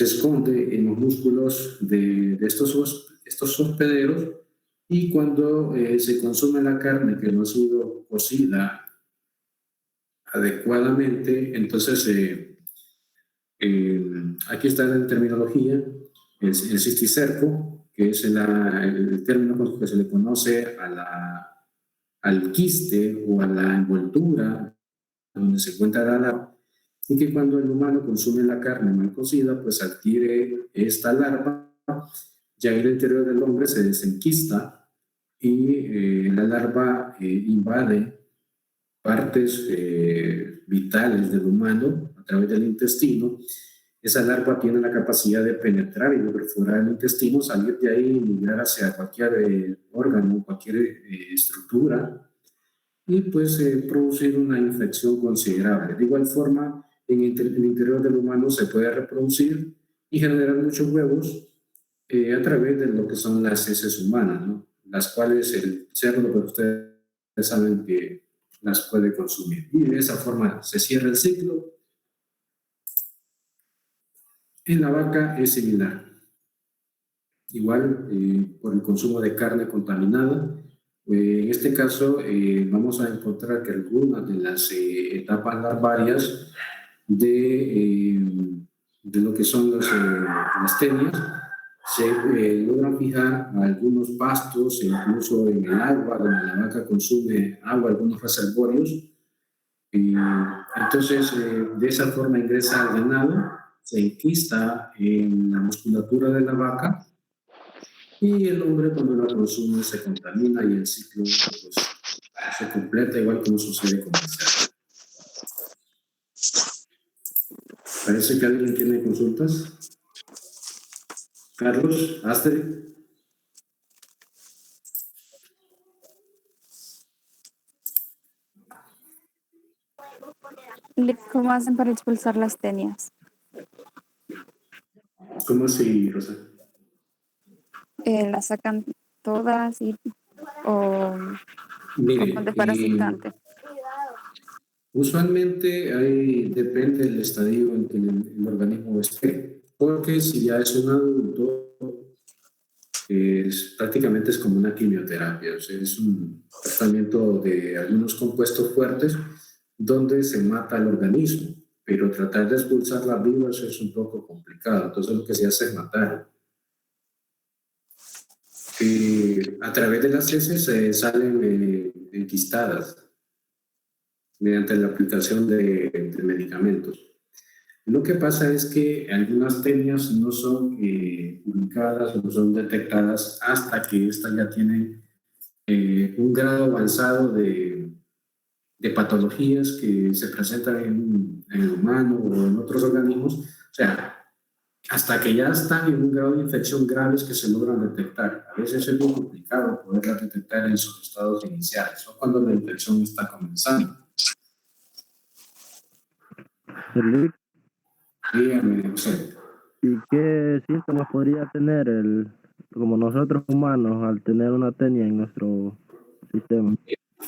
esconde en los músculos de estos hospederos, y cuando se consume la carne que no ha sido cocida adecuadamente, entonces aquí está la terminología, el cisticerco, que es el término con que se le conoce al quiste o a la envoltura donde se encuentra la larva, y que cuando el humano consume la carne mal cocida, pues adquiere esta larva, ya en el interior del hombre se desenquista y la larva invade partes vitales del humano a través del intestino. Esa larva tiene la capacidad de penetrar y de perforar el intestino, salir de ahí y migrar hacia cualquier órgano, cualquier estructura, y pues producir una infección considerable. De igual forma, en el interior del humano se puede reproducir y generar muchos huevos a través de lo que son las heces humanas, ¿no? Las cuales el cerdo, pues ustedes saben que las puede consumir. Y de esa forma se cierra el ciclo. En la vaca es similar. Igual, por el consumo de carne contaminada. En este caso, vamos a encontrar que algunas de las etapas larvarias de lo que son las tenias se logran fijar a algunos pastos, incluso en el agua, donde la vaca consume agua, algunos reservorios. Entonces, de esa forma ingresa al ganado, se enquista en la musculatura de la vaca, y el hombre cuando la consume se contamina y el ciclo pues, se completa igual como sucede con el cerdo. Parece que alguien tiene consultas. Carlos, Astrid. ¿Cómo hacen para expulsar las tenias? ¿Cómo así, Rosa? ¿Las sacan todas o Mire, con desparasitante? usualmente ahí depende del estadio en que el organismo esté, porque si ya es un adulto, prácticamente es como una quimioterapia, o sea, es un tratamiento de algunos compuestos fuertes donde se mata al organismo, pero tratar de expulsar las vivas es un poco complicado, entonces lo que se hace es matar. A través de las heces salen enquistadas mediante la aplicación de medicamentos. Lo que pasa es que algunas tenias no son ubicadas o no son detectadas hasta que estas ya tienen un grado avanzado de patologías que se presentan en el humano o en otros organismos. O sea, hasta que ya están en un grado de infección graves que se logran detectar. A veces es muy complicado poderlas detectar en sus estados iniciales o cuando la infección está comenzando. Dígame, José. ¿Y qué síntomas podría tener como nosotros humanos al tener una tenia en nuestro sistema?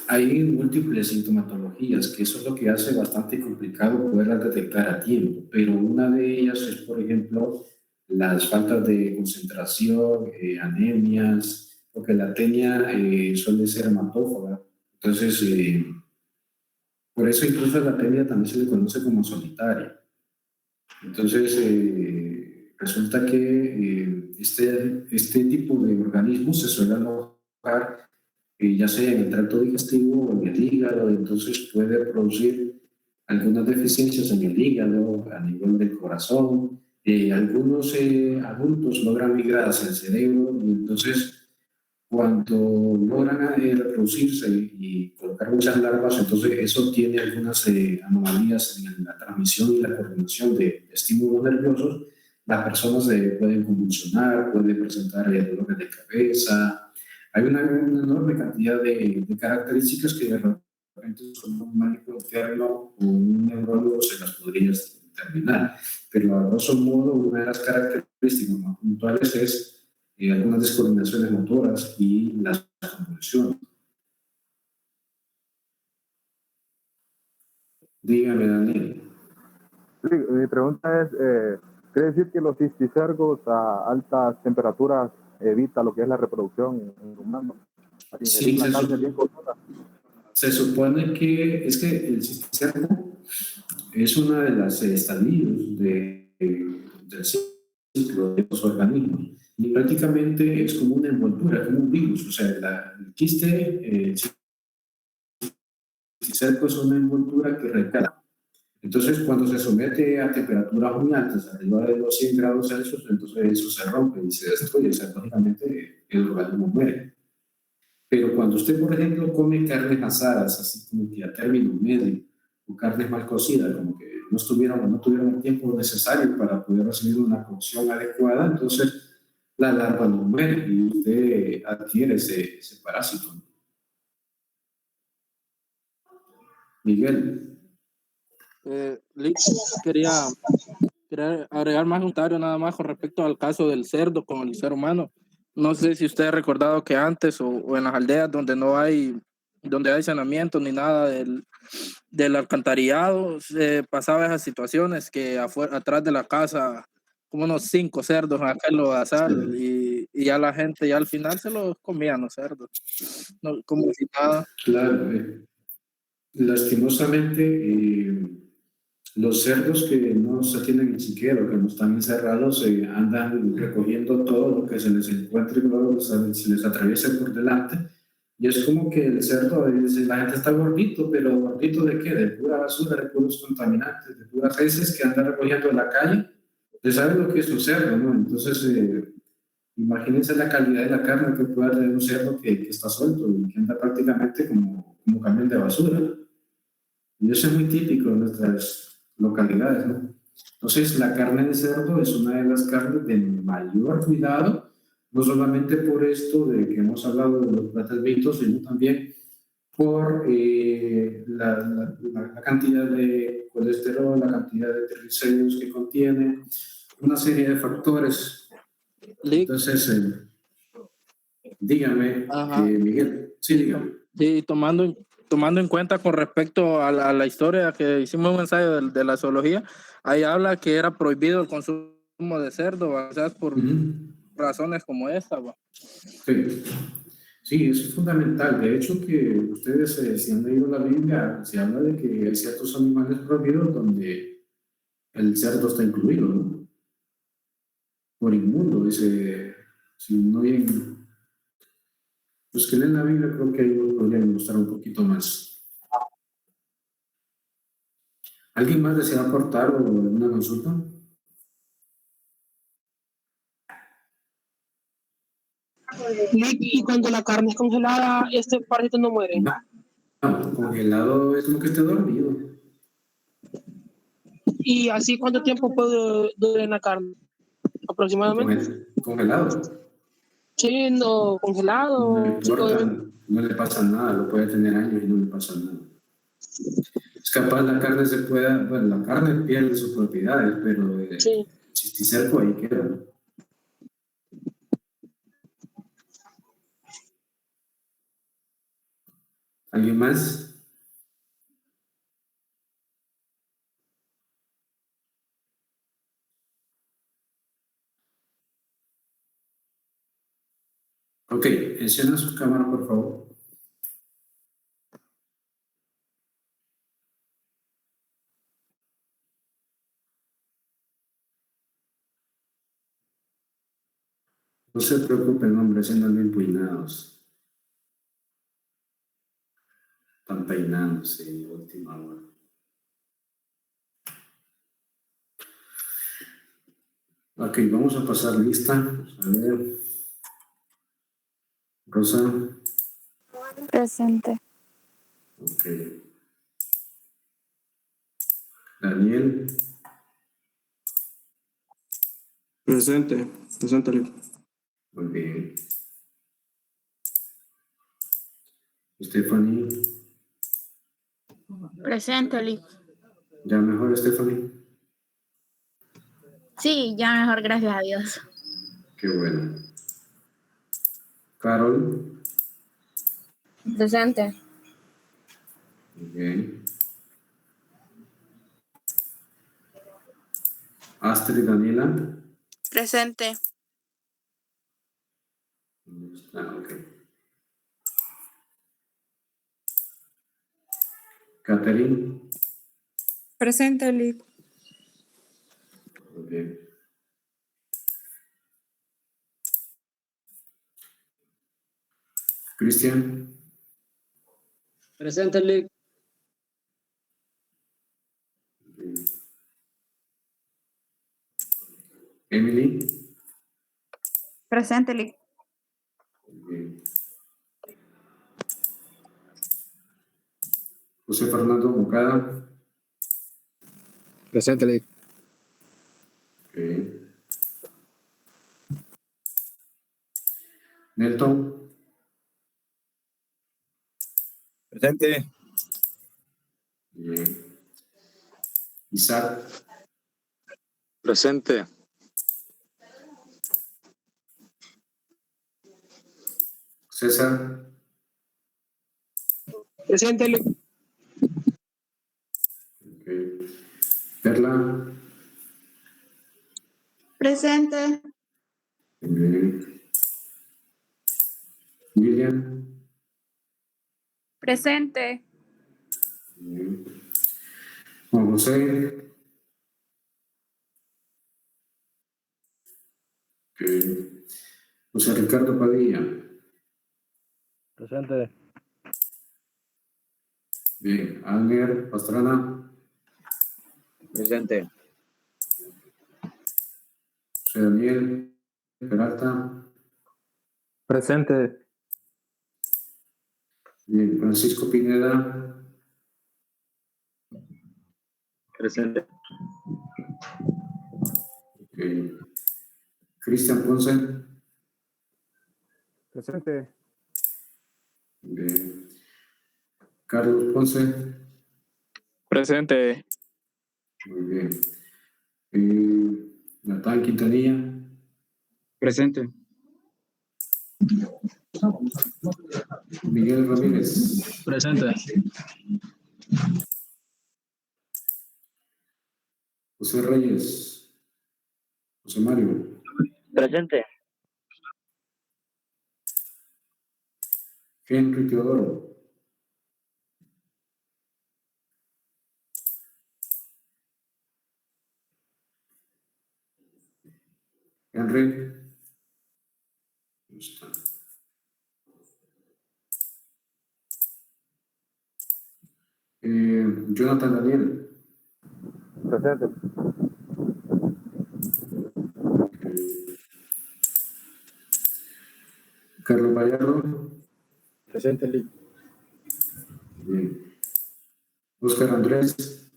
Hay múltiples sintomatologías, que eso es lo que hace bastante complicado poderlas detectar a tiempo, pero una de ellas es, por ejemplo, las faltas de concentración, anemias, porque la tenia suele ser hematófaga. Entonces, por eso incluso la tenia también se le conoce como solitaria. Entonces, resulta que este tipo de organismos se suelen alojar ya sea en el tracto digestivo o en el hígado, entonces puede producir algunas deficiencias en el hígado, a nivel del corazón. Algunos adultos logran migrar hacia el cerebro y entonces cuando logran reproducirse y colocar muchas larvas, entonces eso tiene algunas anomalías en la transmisión y la coordinación de estímulos nerviosos. Las personas pueden convulsionar, pueden presentar dolores de cabeza. Hay una enorme cantidad de características que de repente son un médico interno o un neurólogo se las podría determinar. Pero a grosso modo, una de las características más puntuales es algunas descoordinaciones motoras y las convulsiones. Dígame, Daniel. Sí, mi pregunta es, ¿quiere decir que los cisticercos a altas temperaturas evita lo que es la reproducción en humanos? Sí, se supone que es que el cisticerco es una de las estadios del ciclo de los organismos y prácticamente es como una envoltura, como un virus, o sea, el quiste, el cisticerco es una envoltura que recala. Entonces, cuando se somete a temperaturas muy altas, arriba de los 100 grados Celsius, entonces eso se rompe y se destruye, o sea, lógicamente el organismo muere. Pero cuando usted, por ejemplo, come carnes asadas, así como que a término medio, o carnes mal cocidas, como que no tuvieron el tiempo necesario para poder recibir una cocción adecuada, entonces la larva no muere y usted adquiere ese parásito. Miguel. Quería agregar más un comentario nada más con respecto al caso del cerdo con el ser humano. No sé si usted ha recordado que antes o en las aldeas donde hay saneamiento ni nada del alcantarillado, se pasaba esas situaciones que atrás de la casa, como unos 5 cerdos en aquel lodazal, y ya la gente ya al final se los comían los cerdos. No, como si nada. Claro, lastimosamente, los cerdos que no se tienen en chiquero, que no están encerrados, andan recogiendo todo lo que se les encuentre, luego se les atraviesa por delante. Y es como que el cerdo, la gente está gordito, pero ¿gordito de qué? De pura basura, de puros contaminantes, de puras heces que andan recogiendo en la calle. Usted sabe lo que es un cerdo, ¿no? Entonces, imagínense la calidad de la carne que puede tener un cerdo que está suelto y que anda prácticamente como camión de basura. Y eso es muy típico en nuestras localidades, ¿no? Entonces, la carne de cerdo es una de las carnes de mayor cuidado, no solamente por esto de que hemos hablado de los platemitos, sino también por la cantidad de colesterol, la cantidad de triglicéridos que contiene, una serie de factores. Entonces, dígame, Miguel. Sí, dígame. Sí, tomando en cuenta con respecto a la historia que hicimos un ensayo de la zoología, ahí habla que era prohibido el consumo de cerdo, o sea, por razones como esta. Sí. Sí, eso es fundamental. De hecho, que ustedes, si han leído la Biblia, se habla de que hay ciertos animales prohibidos donde el cerdo está incluido, ¿no? Por inmundo, dice, si no bien, los que leen la Biblia creo que ahí nos podrían mostrar un poquito más. ¿Alguien más desea aportar o alguna consulta? Y cuando la carne es congelada, este parásito no muere. No, congelado es como que esté dormido. ¿Y así cuánto tiempo puede durar en la carne? Aproximadamente. Congelado. Sí, no, congelado. No le importa, no le pasa nada, lo puede tener años y no le pasa nada. Es capaz la carne bueno, la carne pierde sus propiedades, pero el cisticerco ahí queda. ¿Alguien más? Ok, encienda su cámara, por favor. No se preocupen, hombre, si andan bien peinados. Están peinándose en última hora. Ok, vamos a pasar lista. A ver. Rosa. Presente. Ok. Daniel. Presente. Presente, Lick. Muy bien. Stephanie. Presente, Lick. ¿Ya mejor, Stephanie? Sí, ya mejor, gracias a Dios. Qué bueno. Carol. Presente. Muy bien. Astrid, Daniela. Presente. Ok. Catherine. Presente, Lick. Muy bien. Cristian. Presente, Lick. Emily. Presente, Lick. Muy bien. José Fernando Moncada. Presente, Lick. Ok. Nelton. Presente. Bien. Isaac. Presente. César. Presente, Lick. Ok. Perla. Presente. Muy bien. William. Presente. Bien. Juan José. Ok. José Ricardo Padilla. Presente. Bien. Anger Pastrana. Presente. José Daniel Peralta. Presente. Bien. Francisco Pineda. Presente. Ok. Cristian Ponce. Presente. Bien. Carlos Ponce. Presente. Muy bien. Natán Quintanilla. Presente. Miguel Ramírez. Presente. José Reyes. José Mario. Presente. Henry Teodoro. Henry. ¿Dónde está? Jonathan Daniel. Presente. Carlos Gallardo. Presente, Lick. Bien. Oscar Andrés.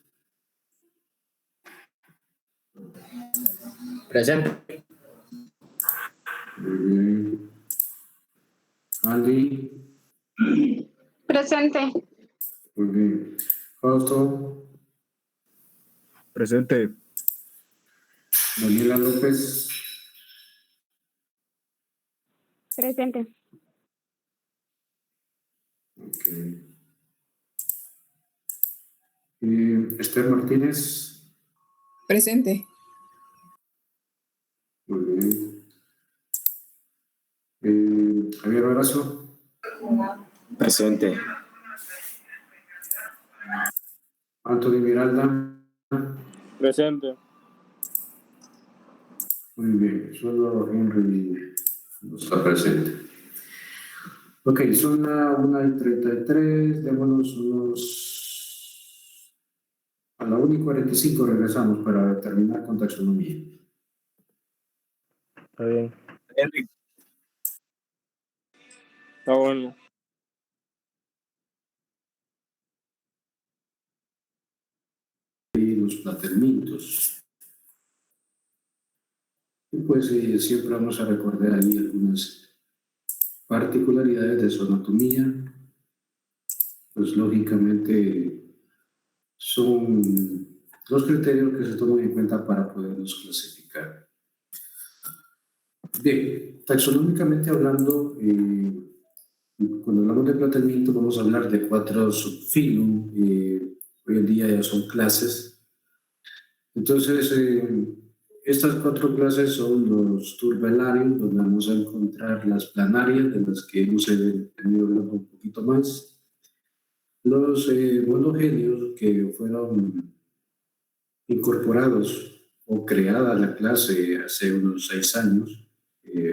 Presente. Muy bien. Andy. Presente. Muy bien. Fausto. Presente. Daniela López. Presente. Ok. Esther Martínez. Presente. Muy bien. Javier Horacio. Presente. Anthony Miralda. Presente. Muy bien. Solo Henry No está presente. Ok, son las 1:33, démonos a la 1:45 regresamos para terminar con taxonomía. Está bien. Está bueno. Y los platelmintos. Y pues siempre vamos a recordar ahí algunas particularidades de su anatomía. Pues lógicamente son los criterios que se toman en cuenta para poderlos clasificar. Bien, taxonómicamente hablando, cuando hablamos de platelminto vamos a hablar de 4 subfilum, hoy en día ya son clases. Entonces, estas 4 clases son los turbellarios, donde vamos a encontrar las planarias, de las que hemos venido hablando un poquito más. Los monogenios que fueron incorporados o creada la clase hace unos 6 años,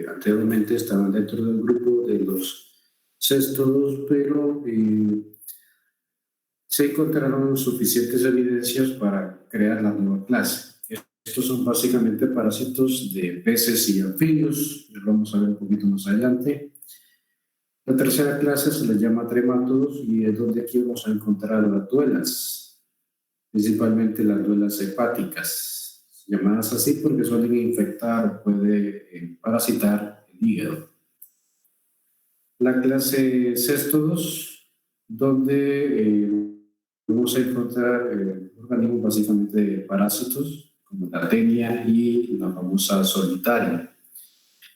anteriormente estaban dentro del grupo de los céstodos, pero se encontraron suficientes evidencias para crear la nueva clase. Estos son básicamente parásitos de peces y anfibios, lo vamos a ver un poquito más adelante. La tercera clase se les llama tremátodos y es donde aquí vamos a encontrar las duelas, principalmente las duelas hepáticas, llamadas así porque suelen infectar o puede parasitar el hígado. La clase céstodos, donde vamos a encontrar organismos básicamente de parásitos, como la tenia y la famosa solitaria.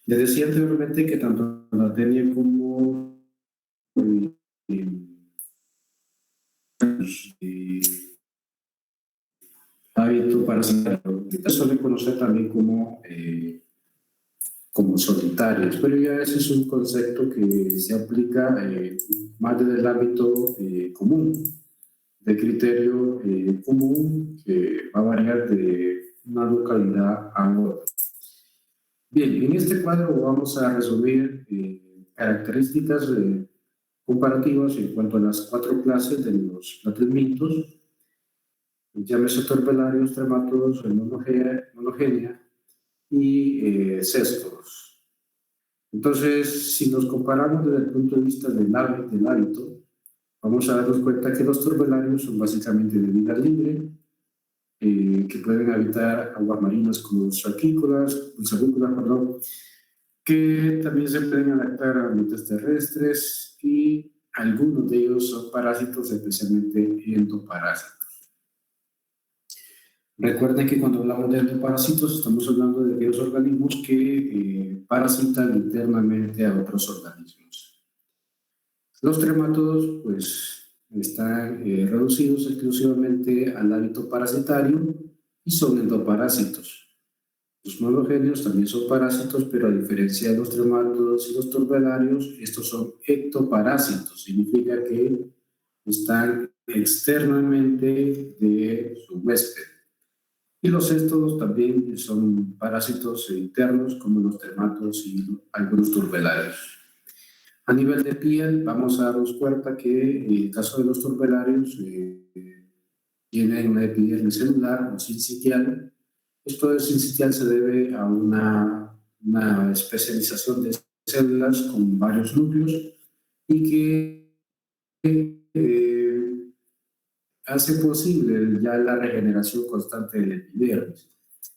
Les decía anteriormente que tanto la tenia como hábito parasitario se suele conocer también como solitarios, pero ya ese es un concepto que se aplica más desde el ámbito común, de criterio común, que va a variar de una localidad a otra. Bien, en este cuadro vamos a resumir características comparativas en cuanto a las 4 clases de los platelmintos, llámese turbellarios, tremátodos, monogenia y céstodos. Entonces, si nos comparamos desde el punto de vista del hábito, vamos a darnos cuenta que los turbellarios son básicamente de vida libre, que pueden habitar aguas marinas como salvícolas, que también se pueden adaptar a ambientes terrestres y algunos de ellos son parásitos, especialmente endoparásitos. Recuerden que cuando hablamos de endoparásitos estamos hablando de aquellos organismos que parasitan internamente a otros organismos. Los tremátodos pues están reducidos exclusivamente al hábito parasitario y son endoparásitos. Los monogenios también son parásitos, pero a diferencia de los tremátodos y los turbellarios, estos son ectoparásitos, significa que están externamente de su huésped. Y los céstodos también son parásitos internos, como los tremátodos y algunos turbellarios. A nivel de piel, vamos a darnos cuenta que en el caso de los turbellarios tienen una epidermis celular o sincitial. Esto del sincitial se debe a una especialización de células con varios núcleos y que hace posible ya la regeneración constante de la epidermis.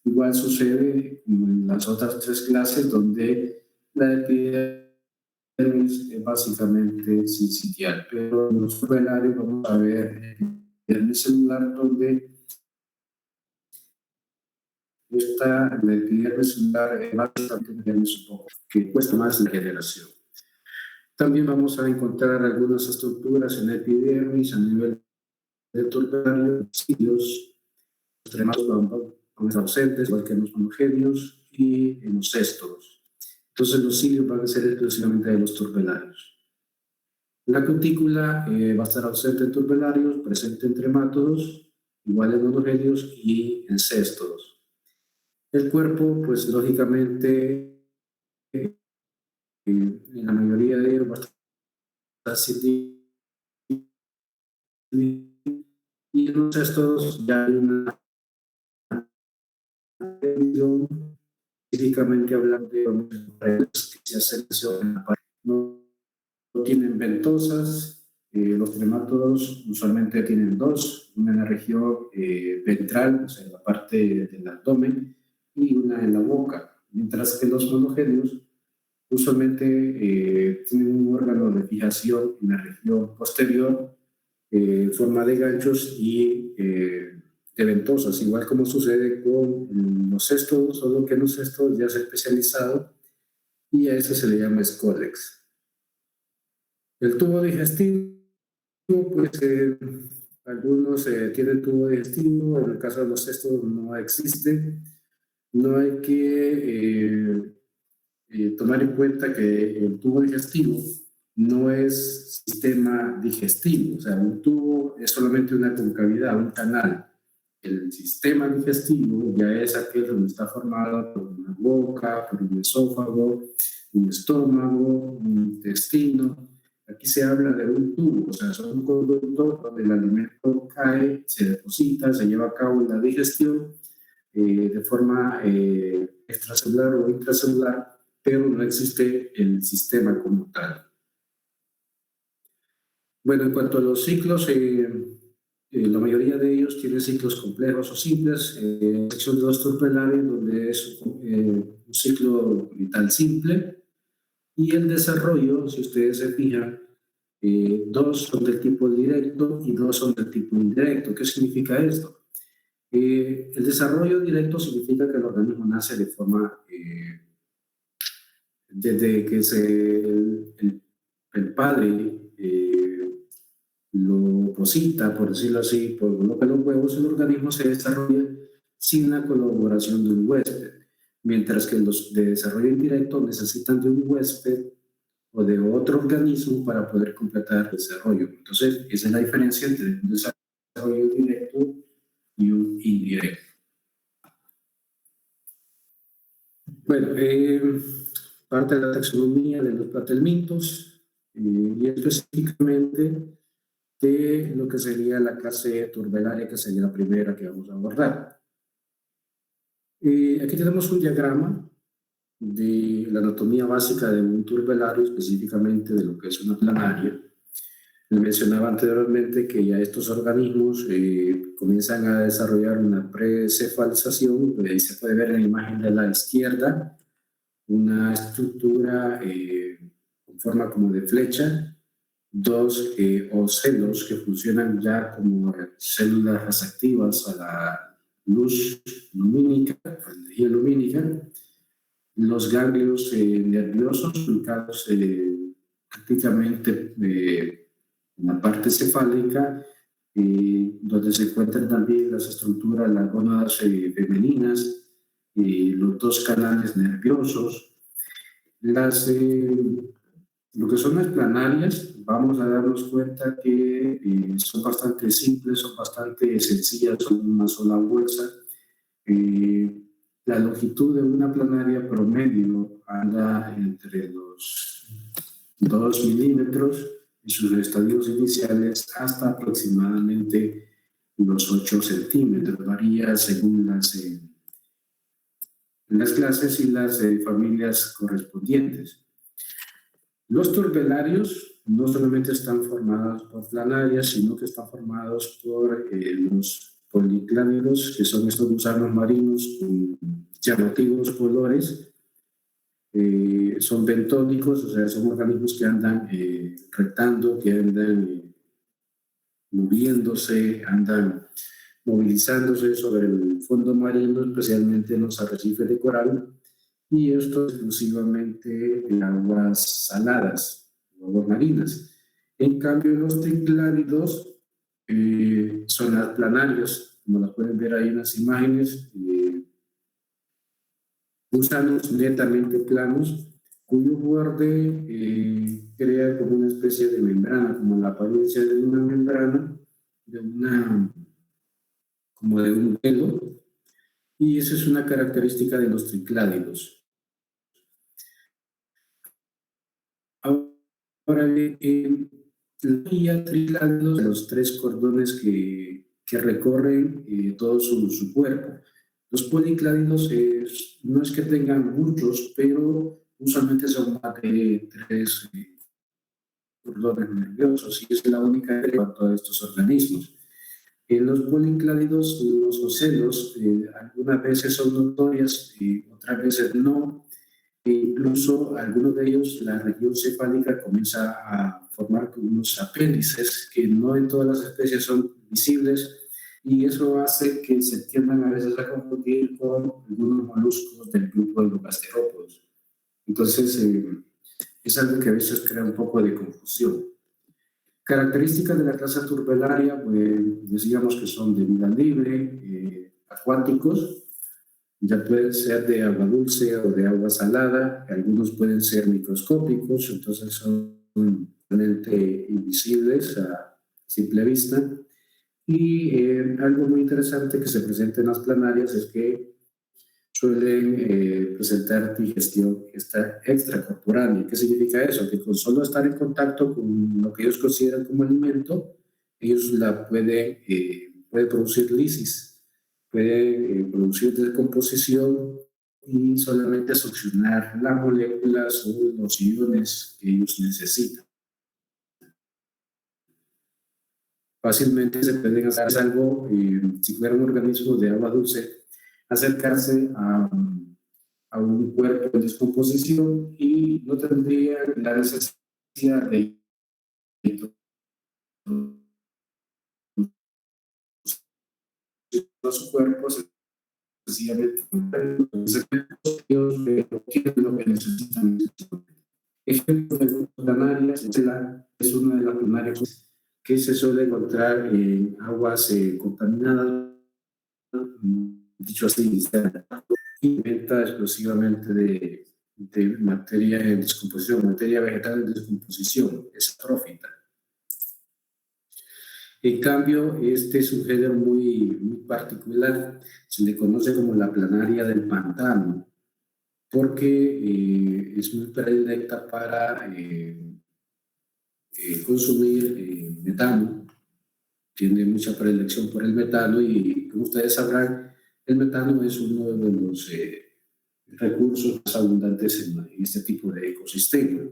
Igual sucede en las otras 3 clases donde la epidermis es básicamente sincitial, pero en los turbellarios vamos a ver epidermis celular donde esta la epidermis celular es bastante un poco, que cuesta más la generación. También vamos a encontrar algunas estructuras en la epidermis a nivel de turbellarios, cilios, extremos ausentes, igual que en los monogenios y en los céstodos. Entonces los cilios van a ser exclusivamente de los turbellarios. La cutícula va a estar ausente en turbellarios, presente en tremátodos, igual en monogenios y en céstodos. El cuerpo, pues lógicamente, en la mayoría de ellos bastante, y en los cestos ya hay una específicamente hablando de que se hacen no tienen ventosas. Los tremátodos usualmente tienen dos, una en la región ventral, o sea, en la parte del abdomen, y una en la boca, mientras que los monogenios usualmente tienen un órgano de fijación en la región posterior en forma de ganchos y de ventosas, igual como sucede con los cestos, solo que los cestos ya se ha especializado y a eso se le llama escólex. El tubo digestivo, pues algunos tienen tubo digestivo, en el caso de los cestos no existe. No hay que tomar en cuenta que el tubo digestivo no es sistema digestivo, o sea, un tubo es solamente una concavidad, un canal. El sistema digestivo ya es aquel donde está formado por una boca, por un esófago, un estómago, un intestino. Aquí se habla de un tubo, o sea, son un conducto donde el alimento cae, se deposita, se lleva a cabo la digestión de forma extracelular o intracelular, pero no existe el sistema como tal. Bueno, en cuanto a los ciclos, la mayoría de ellos tienen ciclos complejos o simples, excepción de los turpelarios, donde es un ciclo vital simple, y el desarrollo, si ustedes se fijan, dos son del tipo directo y dos son del tipo indirecto. ¿Qué significa esto? El desarrollo directo significa que el organismo nace de forma, desde que el padre lo posita, por decirlo así, coloca los huevos, el organismo se desarrolla sin la colaboración de un huésped, mientras que los de desarrollo indirecto necesitan de un huésped o de otro organismo para poder completar el desarrollo. Entonces, esa es la diferencia entre un desarrollo directo y un indirecto. Bueno, parte de la taxonomía de los platelmintos y específicamente de lo que sería la clase turbelaria, que sería la primera que vamos a abordar. Aquí tenemos un diagrama de la anatomía básica de un turbelario, específicamente de lo que es una planaria. Les mencionaba anteriormente que ya estos organismos comienzan a desarrollar una precefalización. Ahí se puede ver en la imagen de la izquierda una estructura con forma como de flecha, dos ocelos que funcionan ya como células receptivas a la luz lumínica, a la energía lumínica, los ganglios nerviosos ubicados prácticamente en la parte cefálica, donde se encuentran también las estructuras, las gónadas femeninas, los dos canales nerviosos, lo que son las planarias. Vamos a darnos cuenta que son bastante simples, son bastante sencillas, son una sola bolsa. La longitud de una planaria promedio anda entre los 2 milímetros y sus estadios iniciales hasta aproximadamente los 8 centímetros. Varía según las clases y las familias correspondientes. Los turbelarios no solamente están formados por planarias, sino que están formados por los policlánidos, que son estos gusanos marinos con llamativos colores. Son bentónicos, o sea, son organismos que andan rectando, que andan moviéndose, andan movilizándose sobre el fondo marino, especialmente en los arrecifes de coral, y esto exclusivamente en aguas saladas, aguas marinas. En cambio, los triclánidos son las planarios, como las pueden ver ahí en las imágenes, gusanos netamente planos, cuyo borde crea como una especie de membrana, como la apariencia de una membrana, como de un velo, y esa es una característica de los triclánidos. Ahora bien, la guía triclánidos de los 3 cordones que recorren todo su cuerpo. Los policlánidos no es que tengan muchos, pero usualmente son más de 3 cordones nerviosos y es la única que lleva a todos estos organismos. Los policlánidos, los ocelos, algunas veces son notorias y otras veces no. Incluso algunos de ellos, la región cefálica comienza a formar unos apéndices que no en todas las especies son visibles y eso hace que se tiendan a veces a confundir con algunos moluscos del grupo de los gasterópodos. Entonces, es algo que a veces crea un poco de confusión. Características de la clase turbelaria, pues decíamos que son de vida libre, acuáticos, ya pueden ser de agua dulce o de agua salada, algunos pueden ser microscópicos, entonces son realmente invisibles a simple vista. Y algo muy interesante que se presenta en las planarias es que suelen presentar digestión extracorpórrea. ¿Qué significa eso? Que con solo estar en contacto con lo que ellos consideran como alimento, ellos pueden producir lisis, pueden producir descomposición y solamente succionar las moléculas o los iones que ellos necesitan. Fácilmente se pueden hacer algo, si fuera un organismo de agua dulce, acercarse a un cuerpo en descomposición y no tendría la necesidad de su cuerpo, sencillamente lo que necesitan. Ejemplo de planarias, es una de las planarias que se suele encontrar en aguas contaminadas, dicho así, y venta exclusivamente de materia en descomposición, materia vegetal en descomposición, es atrófita. En cambio, este es un género muy particular, se le conoce como la planaria del pantano, porque es muy predilecta para consumir metano, tiene mucha predilección por el metano y como ustedes sabrán, el metano es uno de los recursos más abundantes en este tipo de ecosistema.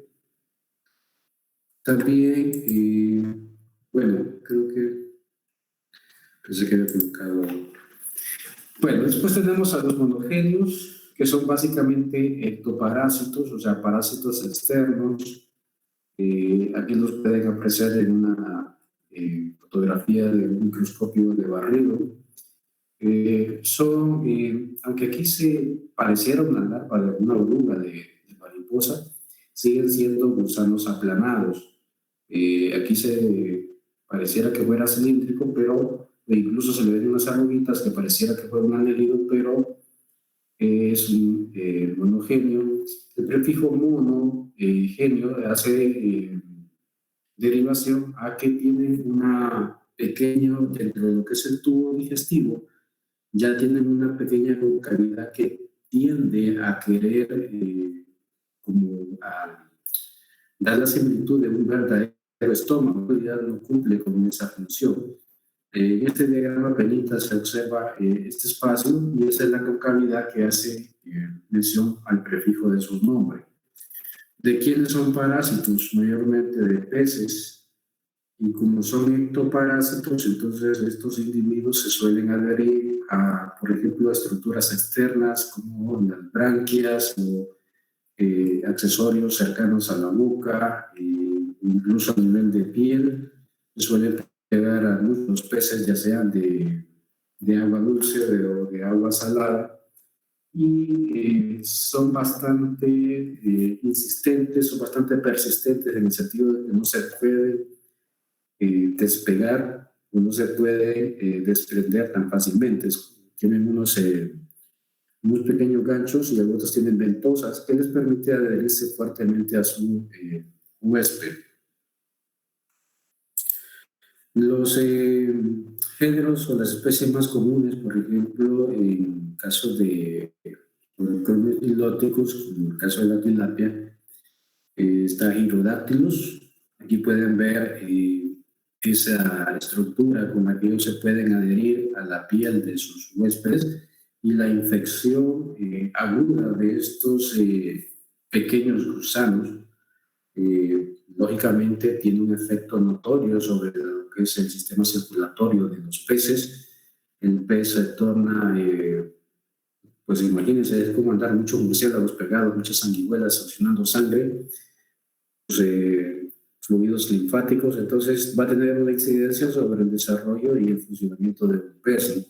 También, bueno, creo que pensé que había colocado. Bueno, después tenemos a los monogenios, que son básicamente ectoparásitos, o sea, parásitos externos. Aquí los pueden apreciar en una fotografía de un microscopio de barrido. Aunque aquí se pareciera una larva de una oruga de mariposa, siguen siendo gusanos aplanados. Aquí se pareciera que fuera cilíndrico, pero incluso se le ven unas arruguitas que pareciera que fuera un anellido, pero es un monogenio. El prefijo mono, genio, hace derivación a que tiene una pequeña, dentro de lo que es el tubo digestivo, ya tienen una pequeña concavidad que tiende a querer como a dar la similitud de un verdadero estómago, en realidad no cumple con esa función. En este diagrama apenas se observa este espacio y esa es la concavidad que hace mención al prefijo de su nombre. ¿De quiénes son parásitos? Mayormente de peces. Y como son ectoparásitos, entonces estos individuos se suelen adherir a, por ejemplo, a estructuras externas como las branquias o accesorios cercanos a la nuca, incluso a nivel de piel, se suelen pegar a muchos peces, ya sean de agua dulce o de agua salada, y son bastante insistentes, son bastante persistentes en el sentido de que no se pueden despegar o no se puede desprender tan fácilmente. Tienen unos muy pequeños ganchos y algunos tienen ventosas que les permite adherirse fuertemente a su huésped. Los géneros o las especies más comunes, por ejemplo, en caso de ilóticos, como en el caso de la tilapia, está Gyrodactylus, Aquí pueden ver esa estructura con la que ellos se pueden adherir a la piel de sus huéspedes y la infección aguda de estos pequeños gusanos lógicamente tiene un efecto notorio sobre lo que es el sistema circulatorio de los peces. El pez se torna, pues imagínense, es como andar muchos murciélagos pegados, muchas sanguijuelas succionando sangre, pues, fluidos linfáticos, entonces va a tener una incidencia sobre el desarrollo y el funcionamiento del pez.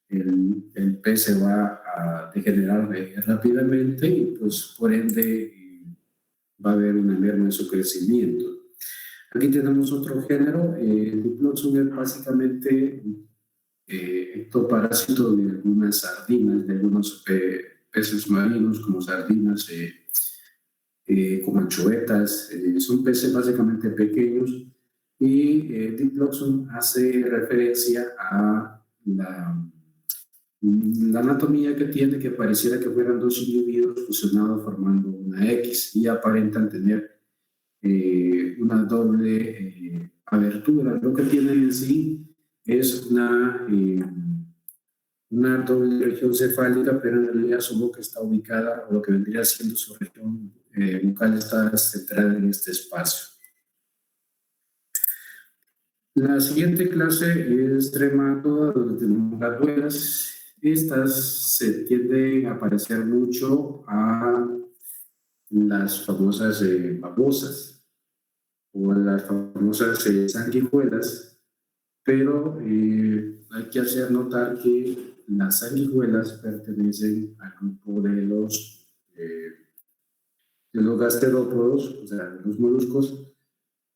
El pez se va a degenerar rápidamente y pues por ende va a haber una merma en su crecimiento. Aquí tenemos otro género, el Diploxum es básicamente ectoparásito de algunas sardinas, de algunos peces marinos como sardinas, como anchoetas, son peces básicamente pequeños y Diploxum hace referencia a la anatomía que tiene, que pareciera que fueran dos individuos fusionados formando una X y aparentan tener una doble abertura. Lo que tiene en sí es una doble región cefálica, pero en realidad su boca está ubicada, o lo que vendría siendo su región bucal está centrada en este espacio. La siguiente clase es trematoda, donde tenemos las duelas. Estas se tienden a parecer mucho a las famosas babosas o a las famosas sanguijuelas, pero hay que hacer notar que las sanguijuelas pertenecen al grupo de los gasterópodos, o sea, de los moluscos,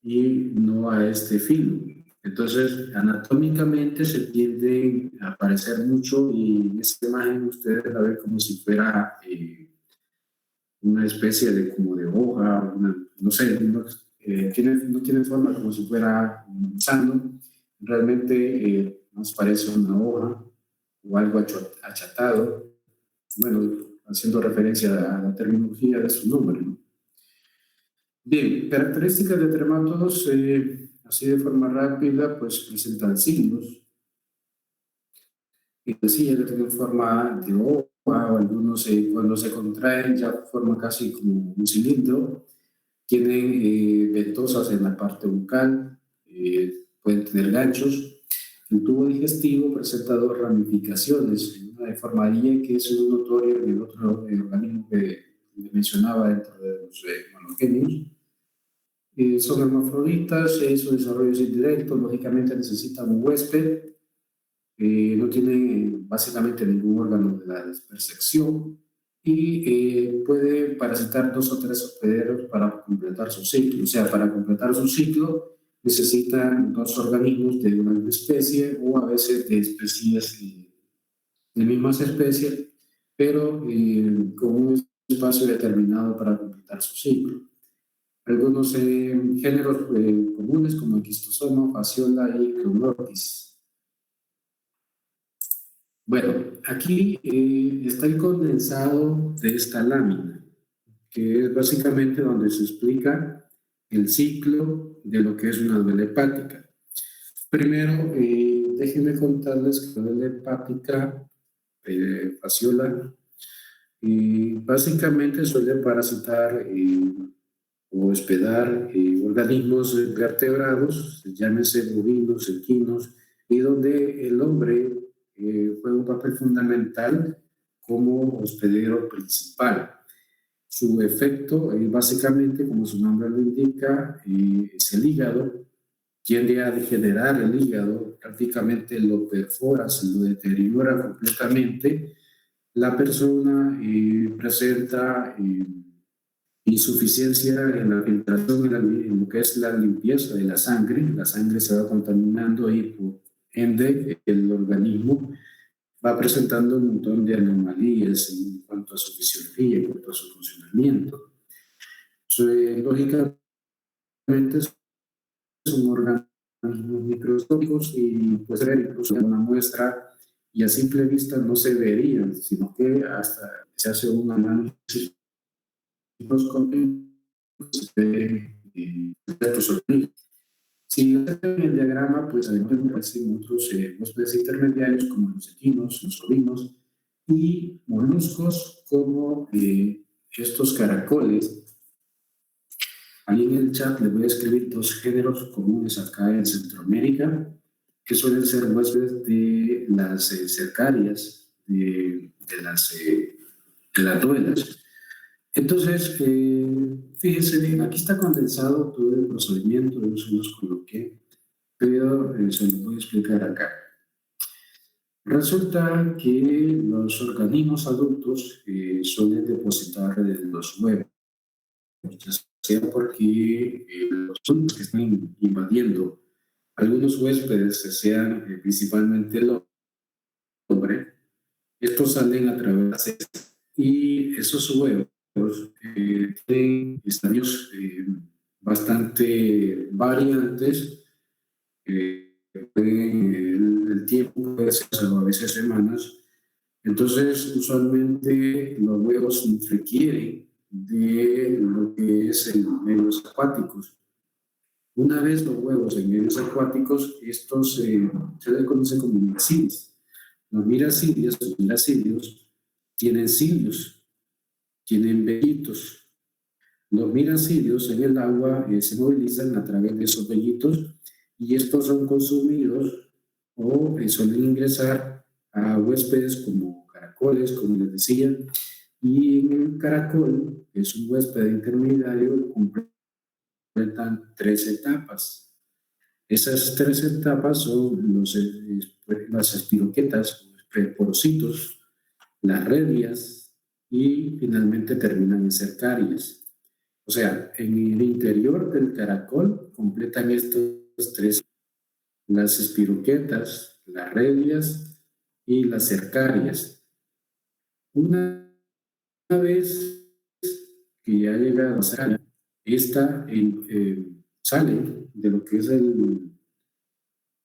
y no a este filo. Entonces, anatómicamente se tienden a parecer mucho y en esta imagen ustedes la ven como si fuera una especie de como de hoja, no sé, no tiene forma como si fuera un gusano. Realmente nos parece una hoja o algo achatado, bueno, haciendo referencia a la terminología de su nombre, ¿no? Bien, características de tremátodos, así de forma rápida, pues presentan signos. Y decía que tienen forma de hoja, o algunos cuando se contraen ya forman casi como un cilindro. Tienen ventosas en la parte bucal, pueden tener ganchos. El tubo digestivo presenta dos ramificaciones, una de forma Y, que es un notorio, y el otro organismo que mencionaba dentro de los monogenios. Son hermafroditas, su desarrollo es indirecto, lógicamente necesitan un huésped, no tienen básicamente ningún órgano de la percepción y puede parasitar 2 o 3 hospederos para completar su ciclo. O sea, para completar su ciclo necesitan 2 organismos de una misma especie o a veces de especies de mismas especies, pero con un espacio determinado para completar su ciclo. Algunos géneros comunes como el Schistosoma, Fasciola y Clonorchis. Bueno, aquí está el condensado de esta lámina, que es básicamente donde se explica el ciclo de lo que es una duela hepática. Primero, déjenme contarles que la duela hepática, Fasciola, básicamente suele parasitar o hospedar organismos vertebrados, llámese bovinos, equinos, y donde el hombre juega un papel fundamental como hospedero principal. Su efecto, básicamente, como su nombre lo indica, es el hígado. Tiende a degenerar el hígado, prácticamente lo perfora, se lo deteriora completamente. La persona presenta insuficiencia en la filtración, en lo que es la limpieza de la sangre se va contaminando y por ende el organismo va presentando un montón de anomalías en cuanto a su fisiología, en cuanto a su funcionamiento. Lógicamente son organismos microscópicos y puede ser incluso una muestra y a simple vista no se verían, sino que hasta se hace un análisis microscópico, se ve estos organismos. Si en el diagrama, pues además aparecen otros huéspedes intermediarios como los equinos, los ovinos y moluscos como estos caracoles. Ahí en el chat les voy a escribir dos géneros comunes acá en Centroamérica, que suelen ser huéspedes de las cercarias, de las duelas. Entonces, fíjense bien, aquí está condensado todo el procedimiento, yo se los coloqué, pero se los voy a explicar acá. Resulta que los organismos adultos suelen depositar los huevos, ya sea porque los adultos que están invadiendo algunos huéspedes, sean principalmente el hombre, estos salen a través de y esos huevos tienen estadios bastante variantes. El tiempo puede ser a veces semanas. Entonces, usualmente los huevos requieren de lo que es el medios acuáticos. Una vez los huevos en medios acuáticos, estos se les conoce como miracidios. Los miracidios tienen cilios, tienen vellitos. Los miracidios en el agua se movilizan a través de esos vellitos y estos son consumidos o suelen ingresar a huéspedes como caracoles, como les decía, y en el caracol, que es un huésped intermediario, completan 3 etapas. Esas 3 etapas son las espiroquetas, los porocitos, las redias y finalmente terminan en cercarias. O sea, en el interior del caracol completan estos 3, las espiroquetas, las redias y las cercarias. Una vez que ya llega a la cercaria, esta sale de lo que es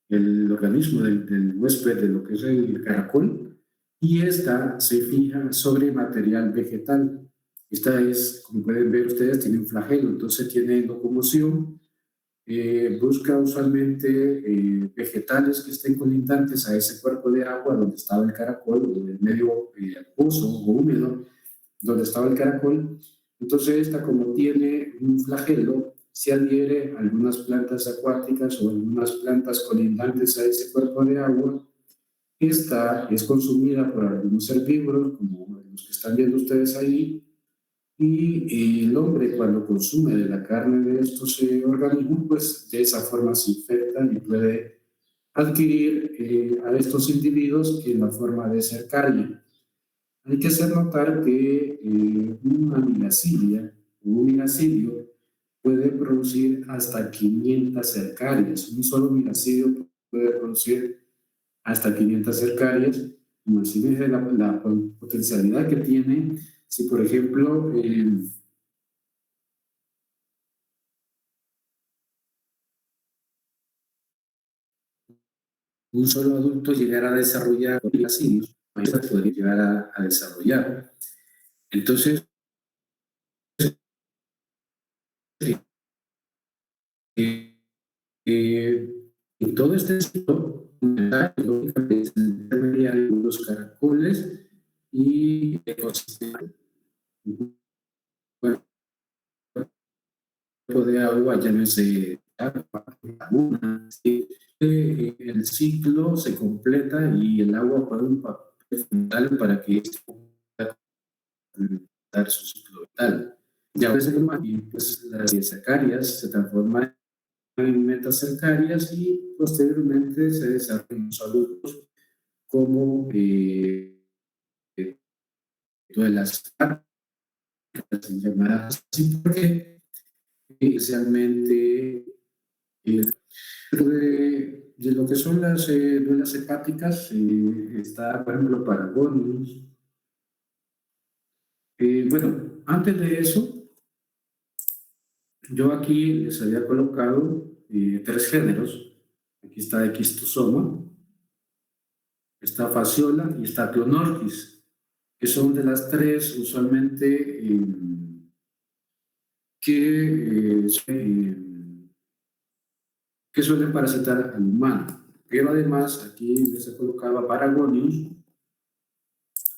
el organismo del huésped, de lo que es el caracol, y esta se fija sobre material vegetal. Esta es, como pueden ver ustedes, tiene un flagelo, entonces tiene locomoción, busca usualmente vegetales que estén colindantes a ese cuerpo de agua donde estaba el caracol, o el medio acuoso o húmedo donde estaba el caracol. Entonces esta, como tiene un flagelo, se adhiere a algunas plantas acuáticas o algunas plantas colindantes a ese cuerpo de agua. Esta es consumida por algunos herbívoros, como los que están viendo ustedes ahí, y el hombre, cuando consume de la carne de estos organismos, pues de esa forma se infecta y puede adquirir a estos individuos en la forma de cercaria. Hay que hacer notar que una miracidia o un miracidio puede producir hasta 500 cercarias. Un solo miracidio puede producir hasta 500 cercarias. Imagínense la potencialidad que tiene si, por ejemplo, un solo adulto llegara a desarrollar miracidios, podría llegar a desarrollar. Entonces, en todo este ciclo, los caracoles y ecosistemas. Bueno, de agua, llámese laguna, el ciclo se completa y el agua juega un papel fundamental para que esto pueda completar su ciclo vital. Ya pues las cercarias se transforman en metacercarias y posteriormente se desarrollan los adultos como todas las llamadas así, porque especialmente de lo que son las duelas hepáticas está, por ejemplo, Paragonius. Bueno, antes de eso, yo aquí les había colocado 3 géneros. Aquí está Equistosoma, está Fasciola y está Clonorchis, que son de las 3 usualmente que suelen parasitar al humano. Pero además aquí les he colocado a Paragonius,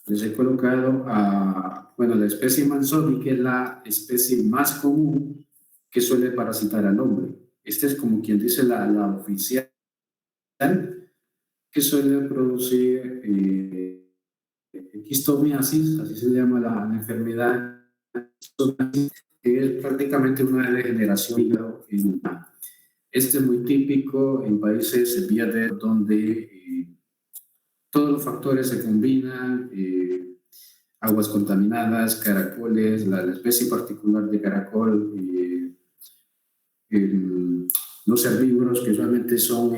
les he colocado a, bueno, la especie Manzoni, que es la especie más común que suele parasitar al hombre. Este es como quien dice la oficial, que suele producir equistomiasis, así se llama la enfermedad, que es prácticamente una degeneración en humano. Este es muy típico en países en vías de donde todos los factores se combinan, aguas contaminadas, caracoles, la especie particular de caracol, los herbívoros que usualmente son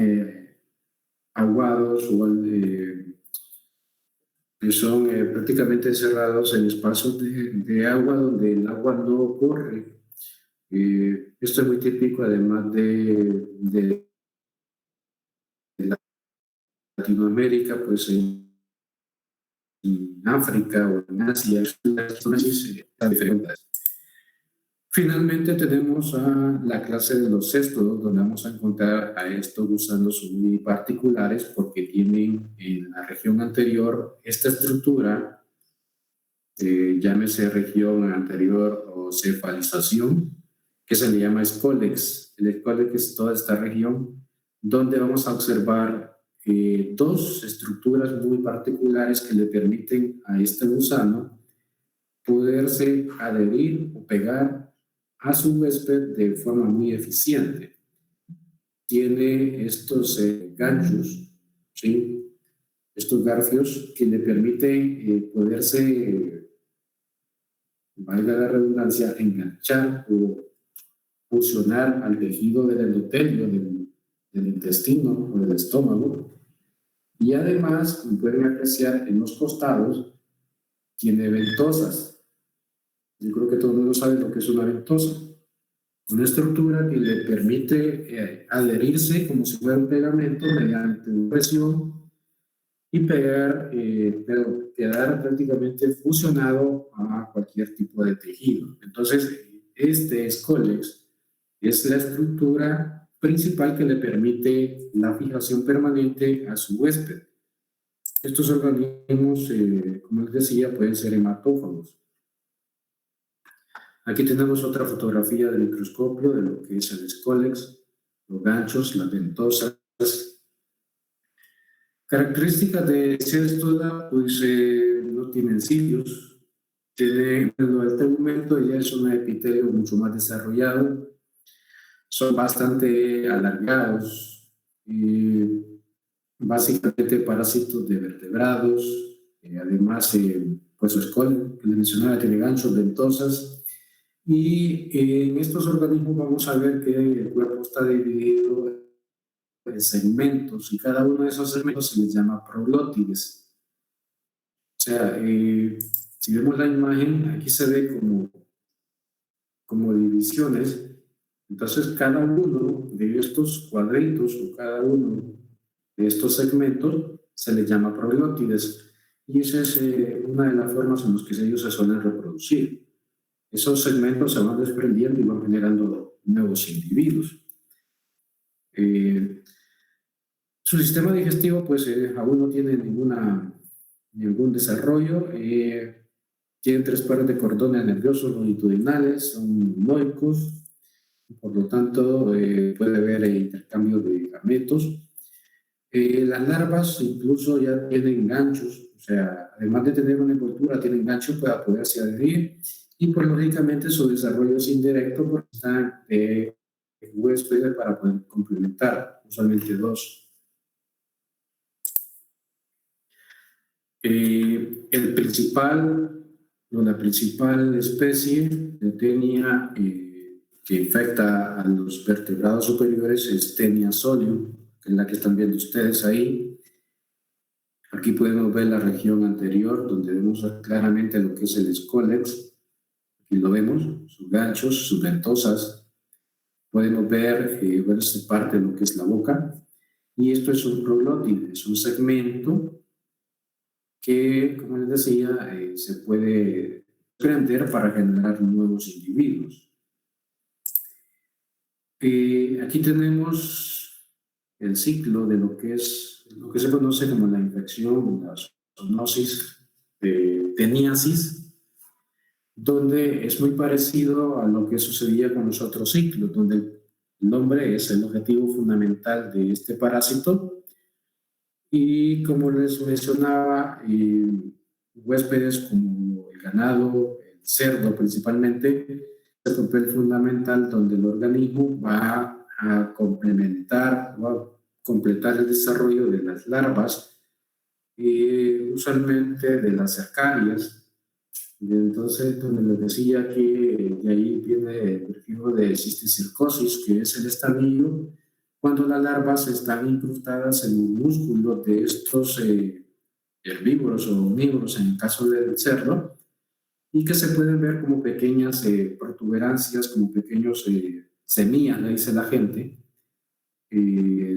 aguados o que son prácticamente encerrados en espacios de agua donde el agua no corre. Esto es muy típico además de Latinoamérica, pues en África o en Asia, están diferentes. Finalmente tenemos a la clase de los céstodos, donde vamos a encontrar a estos gusanos muy particulares porque tienen en la región anterior esta estructura, llámese región anterior o cefalización, que se le llama escólex. El escólex es toda esta región donde vamos a observar dos estructuras muy particulares que le permiten a este gusano poderse adherir o pegar a su huésped de forma muy eficiente. Tiene estos ganchos, ¿sí? Estos garfios que le permiten poderse, valga la redundancia, enganchar o fusionar al tejido del endotelio, del intestino o del estómago. Y además, como pueden apreciar en los costados, tiene ventosas. Yo creo que todo el mundo sabe lo que es una ventosa. Una estructura que le permite adherirse como si fuera un pegamento mediante presión y pegar, pero quedar prácticamente fusionado a cualquier tipo de tejido. Entonces, este escólex es la estructura principal que le permite la fijación permanente a su huésped. Estos organismos, como les decía, pueden ser hematófagos. Aquí tenemos otra fotografía del microscopio de lo que es el escólex, los ganchos, las ventosas. Características de céstoda, pues no tienen cilios. Tiene, bueno, el tegumento ya es un epitelio mucho más desarrollado. Son bastante alargados. Básicamente parásitos de vertebrados. Además, pues su escólex, que les mencionaba, tiene ganchos, ventosas. Y en estos organismos vamos a ver que el cuerpo está dividido en segmentos y cada uno de esos segmentos se les llama proglótides. O sea, si vemos la imagen, aquí se ve como divisiones. Entonces, cada uno de estos cuadritos o cada uno de estos segmentos se les llama proglótides. Y esa es una de las formas en las que ellos se suelen reproducir. Esos segmentos se van desprendiendo y van generando nuevos individuos. Su sistema digestivo, pues, aún no tiene ningún desarrollo. Tienen 3 pares de cordones nerviosos longitudinales, son moicos, por lo tanto, puede haber intercambio de gametos. Las larvas incluso ya tienen ganchos, o sea, además de tener una envoltura, tienen ganchos para poderse adherir. Y pues lógicamente su desarrollo es indirecto porque están huéspedes para poder complementar, usualmente 2. La principal especie de tenia que infecta a los vertebrados superiores es Taenia solium, que es la que están viendo ustedes ahí. Aquí podemos ver la región anterior, donde vemos claramente lo que es el escólex. Aquí lo vemos, sus ganchos, sus ventosas. Podemos ver, bueno, esta parte de lo que es la boca. Y esto es un proglótide, es un segmento que, como les decía, se puede prender para generar nuevos individuos. Aquí tenemos el ciclo de lo que se conoce como la infección, la zoonosis de teniasis, donde es muy parecido a lo que sucedía con los otros ciclos, donde el hombre es el objetivo fundamental de este parásito y, como les mencionaba, huéspedes como el ganado, el cerdo principalmente, el papel fundamental donde el organismo va a completar el desarrollo de las larvas, usualmente de las cercarias. Y entonces, donde les decía que de ahí viene el prefijo de cisticercosis, que es el estadio cuando las larvas están incrustadas en un músculo de estos herbívoros o omnívoros, en el caso del cerdo, y que se pueden ver como pequeñas protuberancias, como pequeños semillas, le dice la gente.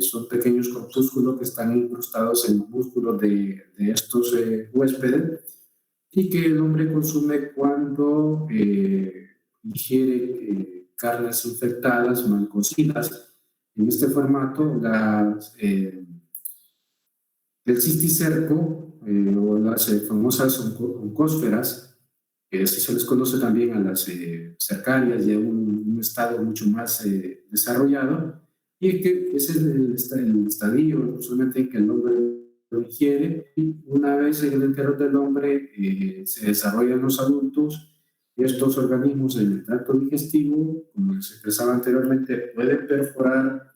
Son pequeños corpúsculos que están incrustados en los músculos de estos huéspedes y que el hombre consume cuando ingiere carnes infectadas, mal cocidas. En este formato, el cisticerco o las famosas oncósferas, que así se les conoce también a las cercarias, ya un estado mucho más desarrollado, y que ese es el estadio usualmente en que el hombre lo ingiere, y una vez en el interior del hombre se desarrollan los adultos, y estos organismos en el tracto digestivo, como les expresaba anteriormente, pueden perforar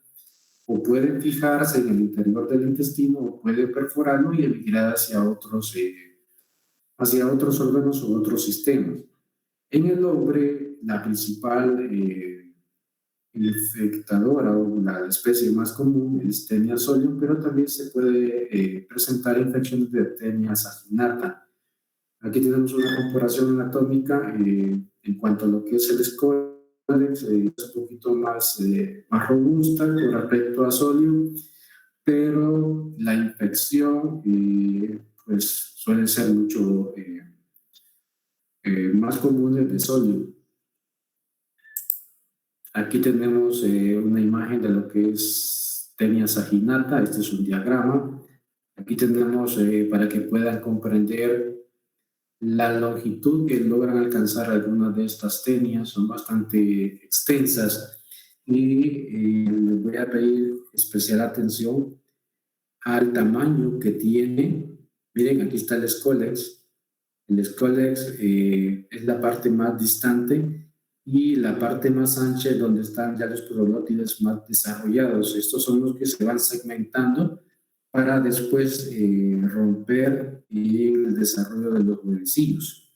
o pueden fijarse en el interior del intestino o pueden perforarlo y emigrar hacia otros órganos o otros sistemas. En el hombre, la principal infectadora o la especie más común es Taenia solium, pero también se puede presentar infecciones de Taenia saginata. Aquí tenemos una comparación anatómica en cuanto a lo que es el Scolex, es un poquito más robusta con respecto a solium, pero la infección pues suele ser mucho más común de solium. Aquí tenemos una imagen de lo que es Taenia saginata. Este es un diagrama. Aquí tenemos para que puedan comprender la longitud que logran alcanzar algunas de estas tenias. Son bastante extensas y les voy a pedir especial atención al tamaño que tiene. Miren, aquí está el Scolex. El Scolex es la parte más distante y la parte más ancha es donde están ya los proglótides más desarrollados. Estos son los que se van segmentando para después romper el desarrollo de los huevecillos.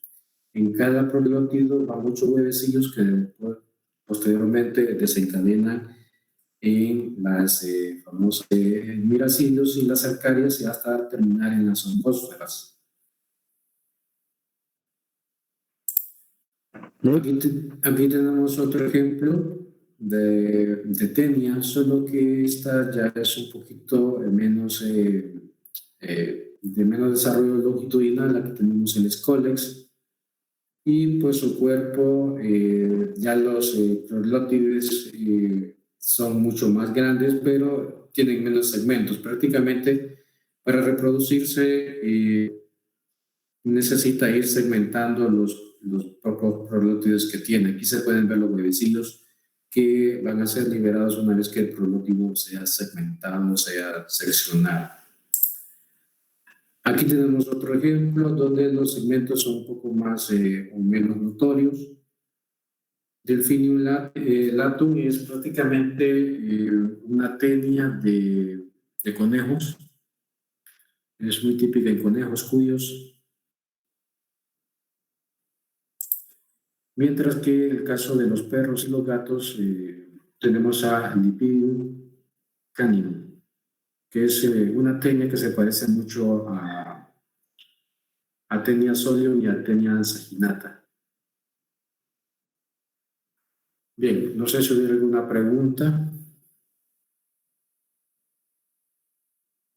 En cada proglótido van muchos huevecillos que posteriormente desencadenan en las famosas miracidios y las arcarias y hasta terminar en las oncósferas. Aquí tenemos otro ejemplo de tenia, solo que esta ya es un poquito menos de menos desarrollo longitudinal. Aquí tenemos el Scolex y pues su cuerpo, ya los proglótides son mucho más grandes, pero tienen menos segmentos. Prácticamente para reproducirse necesita ir segmentando los pocos proglótides que tiene. Aquí se pueden ver los huevecillos que van a ser liberados una vez que el proglótido sea segmentado, sea seleccionado. Aquí tenemos otro ejemplo donde los segmentos son un poco más o menos notorios. Delphinium latum es prácticamente una tenia de conejos. Es muy típica en conejos cuyos. Mientras que en el caso de los perros y los gatos tenemos a Lipidium caninum, que es una tenia que se parece mucho a Taenia solium y a Taenia saginata. Bien, no sé si hubiera alguna pregunta.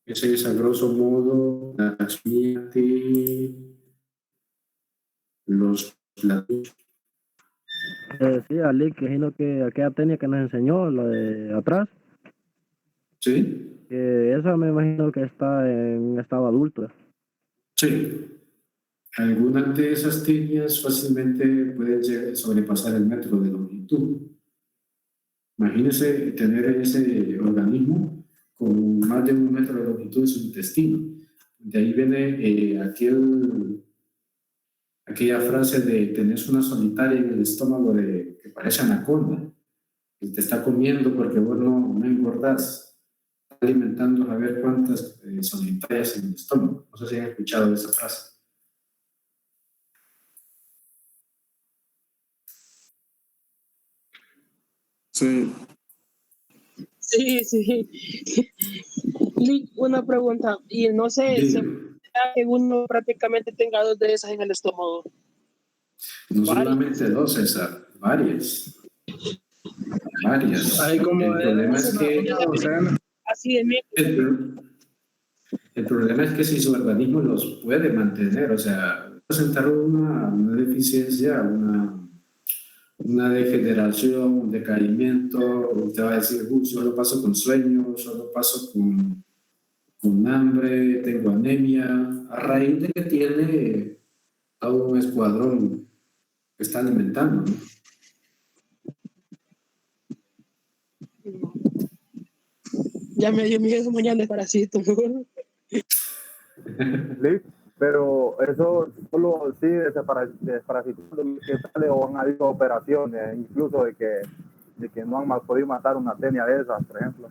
Ese es a grosso modo la taxonomía de los platillos. Sí, Ali, que imagino que aquella técnica que nos enseñó, la de atrás, Sí, que esa me imagino que está en estado adulto. sí. Algunas de esas tenias fácilmente pueden sobrepasar el metro de longitud. Imagínese tener ese organismo con más de 1 metro de longitud en su intestino. De ahí viene aquella frase de tenés una solitaria en el estómago que parece anaconda, que te está comiendo porque vos no engordás, está alimentando a ver cuántas solitarias en el estómago. No sé si han escuchado esa frase. Sí. Sí, sí. Lick, una pregunta. Y no sé, ¿se que uno prácticamente tenga 2 de esas en el estómago? No solamente 2, César, varias. Hay como El problema es que así de el problema es que si su organismo los puede mantener, o sea, presentar una deficiencia, una degeneración, un decaimiento, usted va a decir, solo paso con sueño, solo paso con hambre, tengo anemia, a raíz de que tiene todo un escuadrón que está alimentando, ¿no? Ya me dio miedo mañana de parásito. Pero eso solo sí desparasitando que sale o han habido operaciones, incluso de que no han podido matar una tenia de esas, por ejemplo.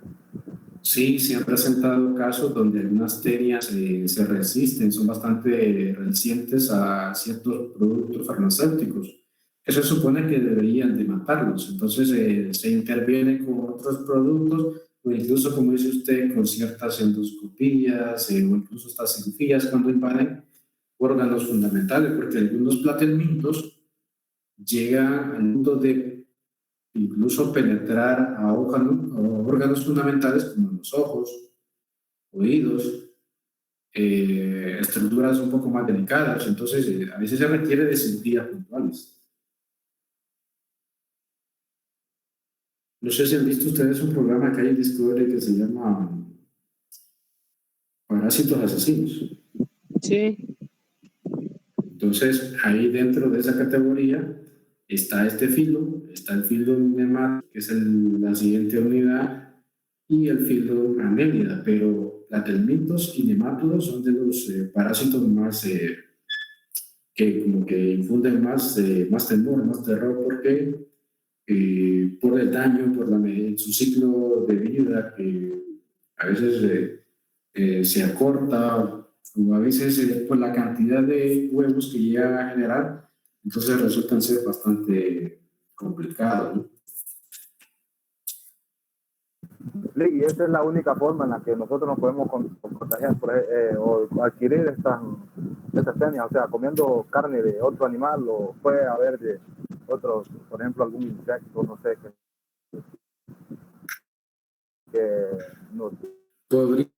Sí, se han presentado casos donde algunas tenias se resisten, son bastante resistentes a ciertos productos farmacéuticos. Eso supone que deberían de matarlos. Entonces se interviene con otros productos o incluso, como dice usted, con ciertas endoscopías o incluso estas cirugías cuando invaden órganos fundamentales, porque algunos platemitos llegan al punto de incluso penetrar a órganos fundamentales como los ojos, oídos, estructuras un poco más delicadas. Entonces, a veces se requiere de cirugías puntuales. No sé si han visto ustedes un programa que hay en Discovery que se llama Parásitos Asesinos. Sí. Entonces, ahí dentro de esa categoría está este filo, está el filo nemat, que es la siguiente unidad, y el filo anélida, pero platelmintos y nemátodos son de los parásitos más que como que infunden más temor, más terror, porque por el daño, su ciclo de vida, que a veces se acorta, o a veces por la cantidad de huevos que llega a generar, entonces resultan ser bastante complicados, ¿no? Y esa es la única forma en la que nosotros nos podemos contagiar o adquirir estas tenias, o sea, comiendo carne de otro animal, o puede haber de otros, por ejemplo, algún insecto, no sé, que nos... Podría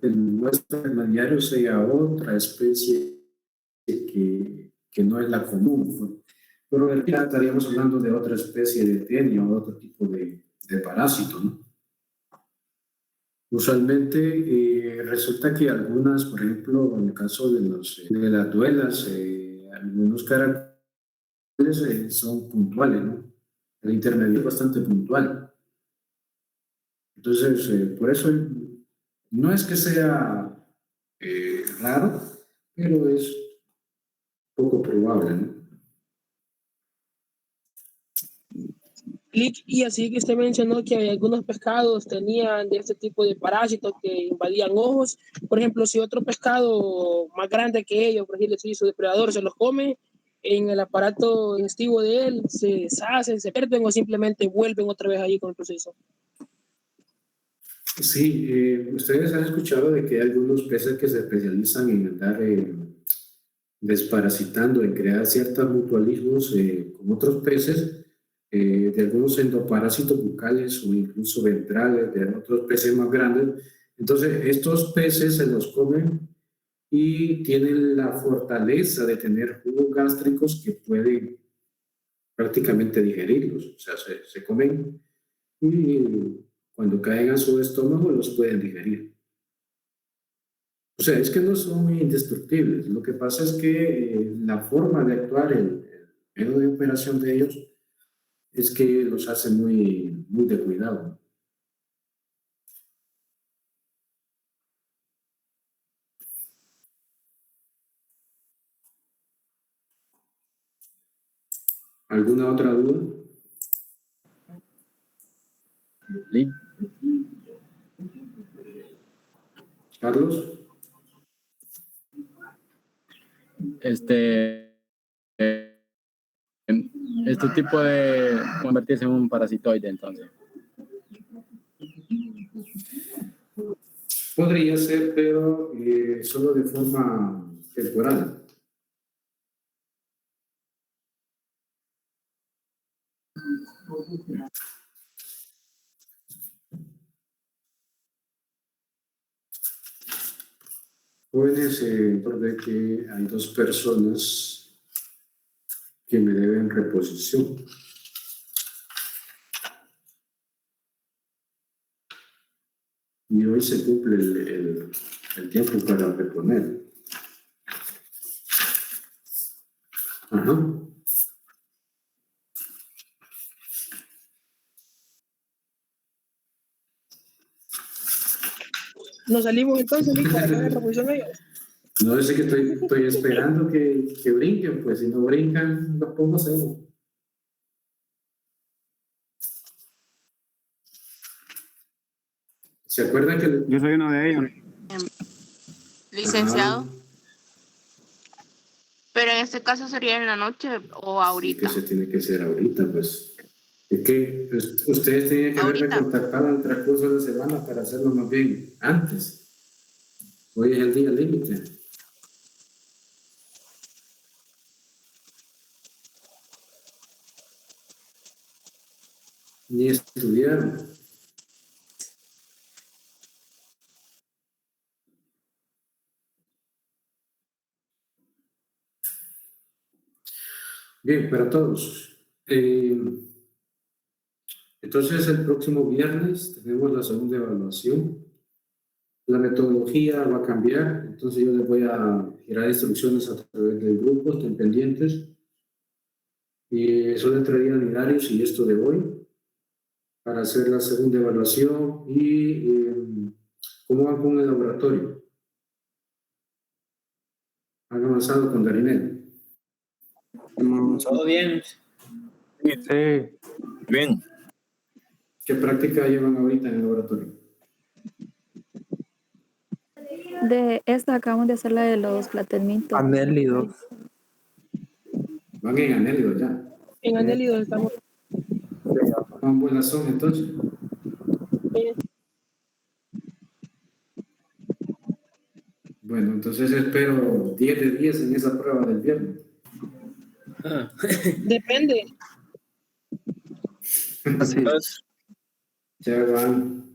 que nuestro intermediario sea otra especie que no es la común, pero en realidad estaríamos hablando de otra especie de tenia o otro tipo de parásito, ¿no? Usualmente resulta que algunas, por ejemplo, en el caso de las duelas, algunos caracteres son puntuales, ¿no? El intermedio es bastante puntual. Entonces, por eso no es que sea raro, pero es poco probable, ¿no? Y así que usted mencionó que algunos pescados tenían de este tipo de parásitos que invadían ojos. Por ejemplo, si otro pescado más grande que ellos, por ejemplo, si su depredador se los come, en el aparato digestivo de él se deshacen, se pierden o simplemente vuelven otra vez ahí con el proceso. Sí, ustedes han escuchado de que hay algunos peces que se especializan en andar desparasitando, en crear ciertos mutualismos con otros peces, de algunos endoparásitos bucales o incluso ventrales de otros peces más grandes. Entonces, estos peces se los comen y tienen la fortaleza de tener jugos gástricos que pueden prácticamente digerirlos, o sea, se comen y cuando caen a su estómago los pueden digerir. O sea, es que no son indestructibles. Lo que pasa es que la forma de actuar, el método de operación de ellos, es que los hace muy, muy de cuidado. ¿Alguna otra duda? Carlos. Este tipo de convertirse en un parasitoide, entonces. Podría ser, pero solo de forma temporal. Jóvenes, de que hay 2 personas que me deben reposición. Y hoy se cumple el tiempo para reponer. Ajá. Nos salimos entonces, Lick, para que hagan reposición ellos. No, es que estoy esperando que brinquen, pues si no brincan, los pongo seguro. ¿Se acuerdan que Yo soy uno de ellos. Licenciado. Ajá. Pero en este caso sería en la noche o ahorita. Sí, que se tiene que hacer ahorita, pues. Es que ustedes tenían que haberme contactado en el transcurso de la semana para hacerlo más bien antes. Hoy es el día límite. Ni estudiaron. Bien, para todos. Entonces, el próximo viernes tenemos la segunda evaluación. La metodología va a cambiar, entonces yo les voy a girar instrucciones a través del grupo, estén pendientes. Y solo entrarían binarios y esto de hoy para hacer la segunda evaluación y cómo van con el laboratorio. Han avanzado con Darinel. Todo bien. Sí. Bien. ¿Qué práctica llevan ahorita en el laboratorio? De esta acabamos de hacer la de los platermitos. Anélidos. Van en anélidos ya. En anélidos estamos. Van buenas son entonces. Bueno, entonces espero 10 de 10 en esa prueba del viernes. Depende. Así. Ya van.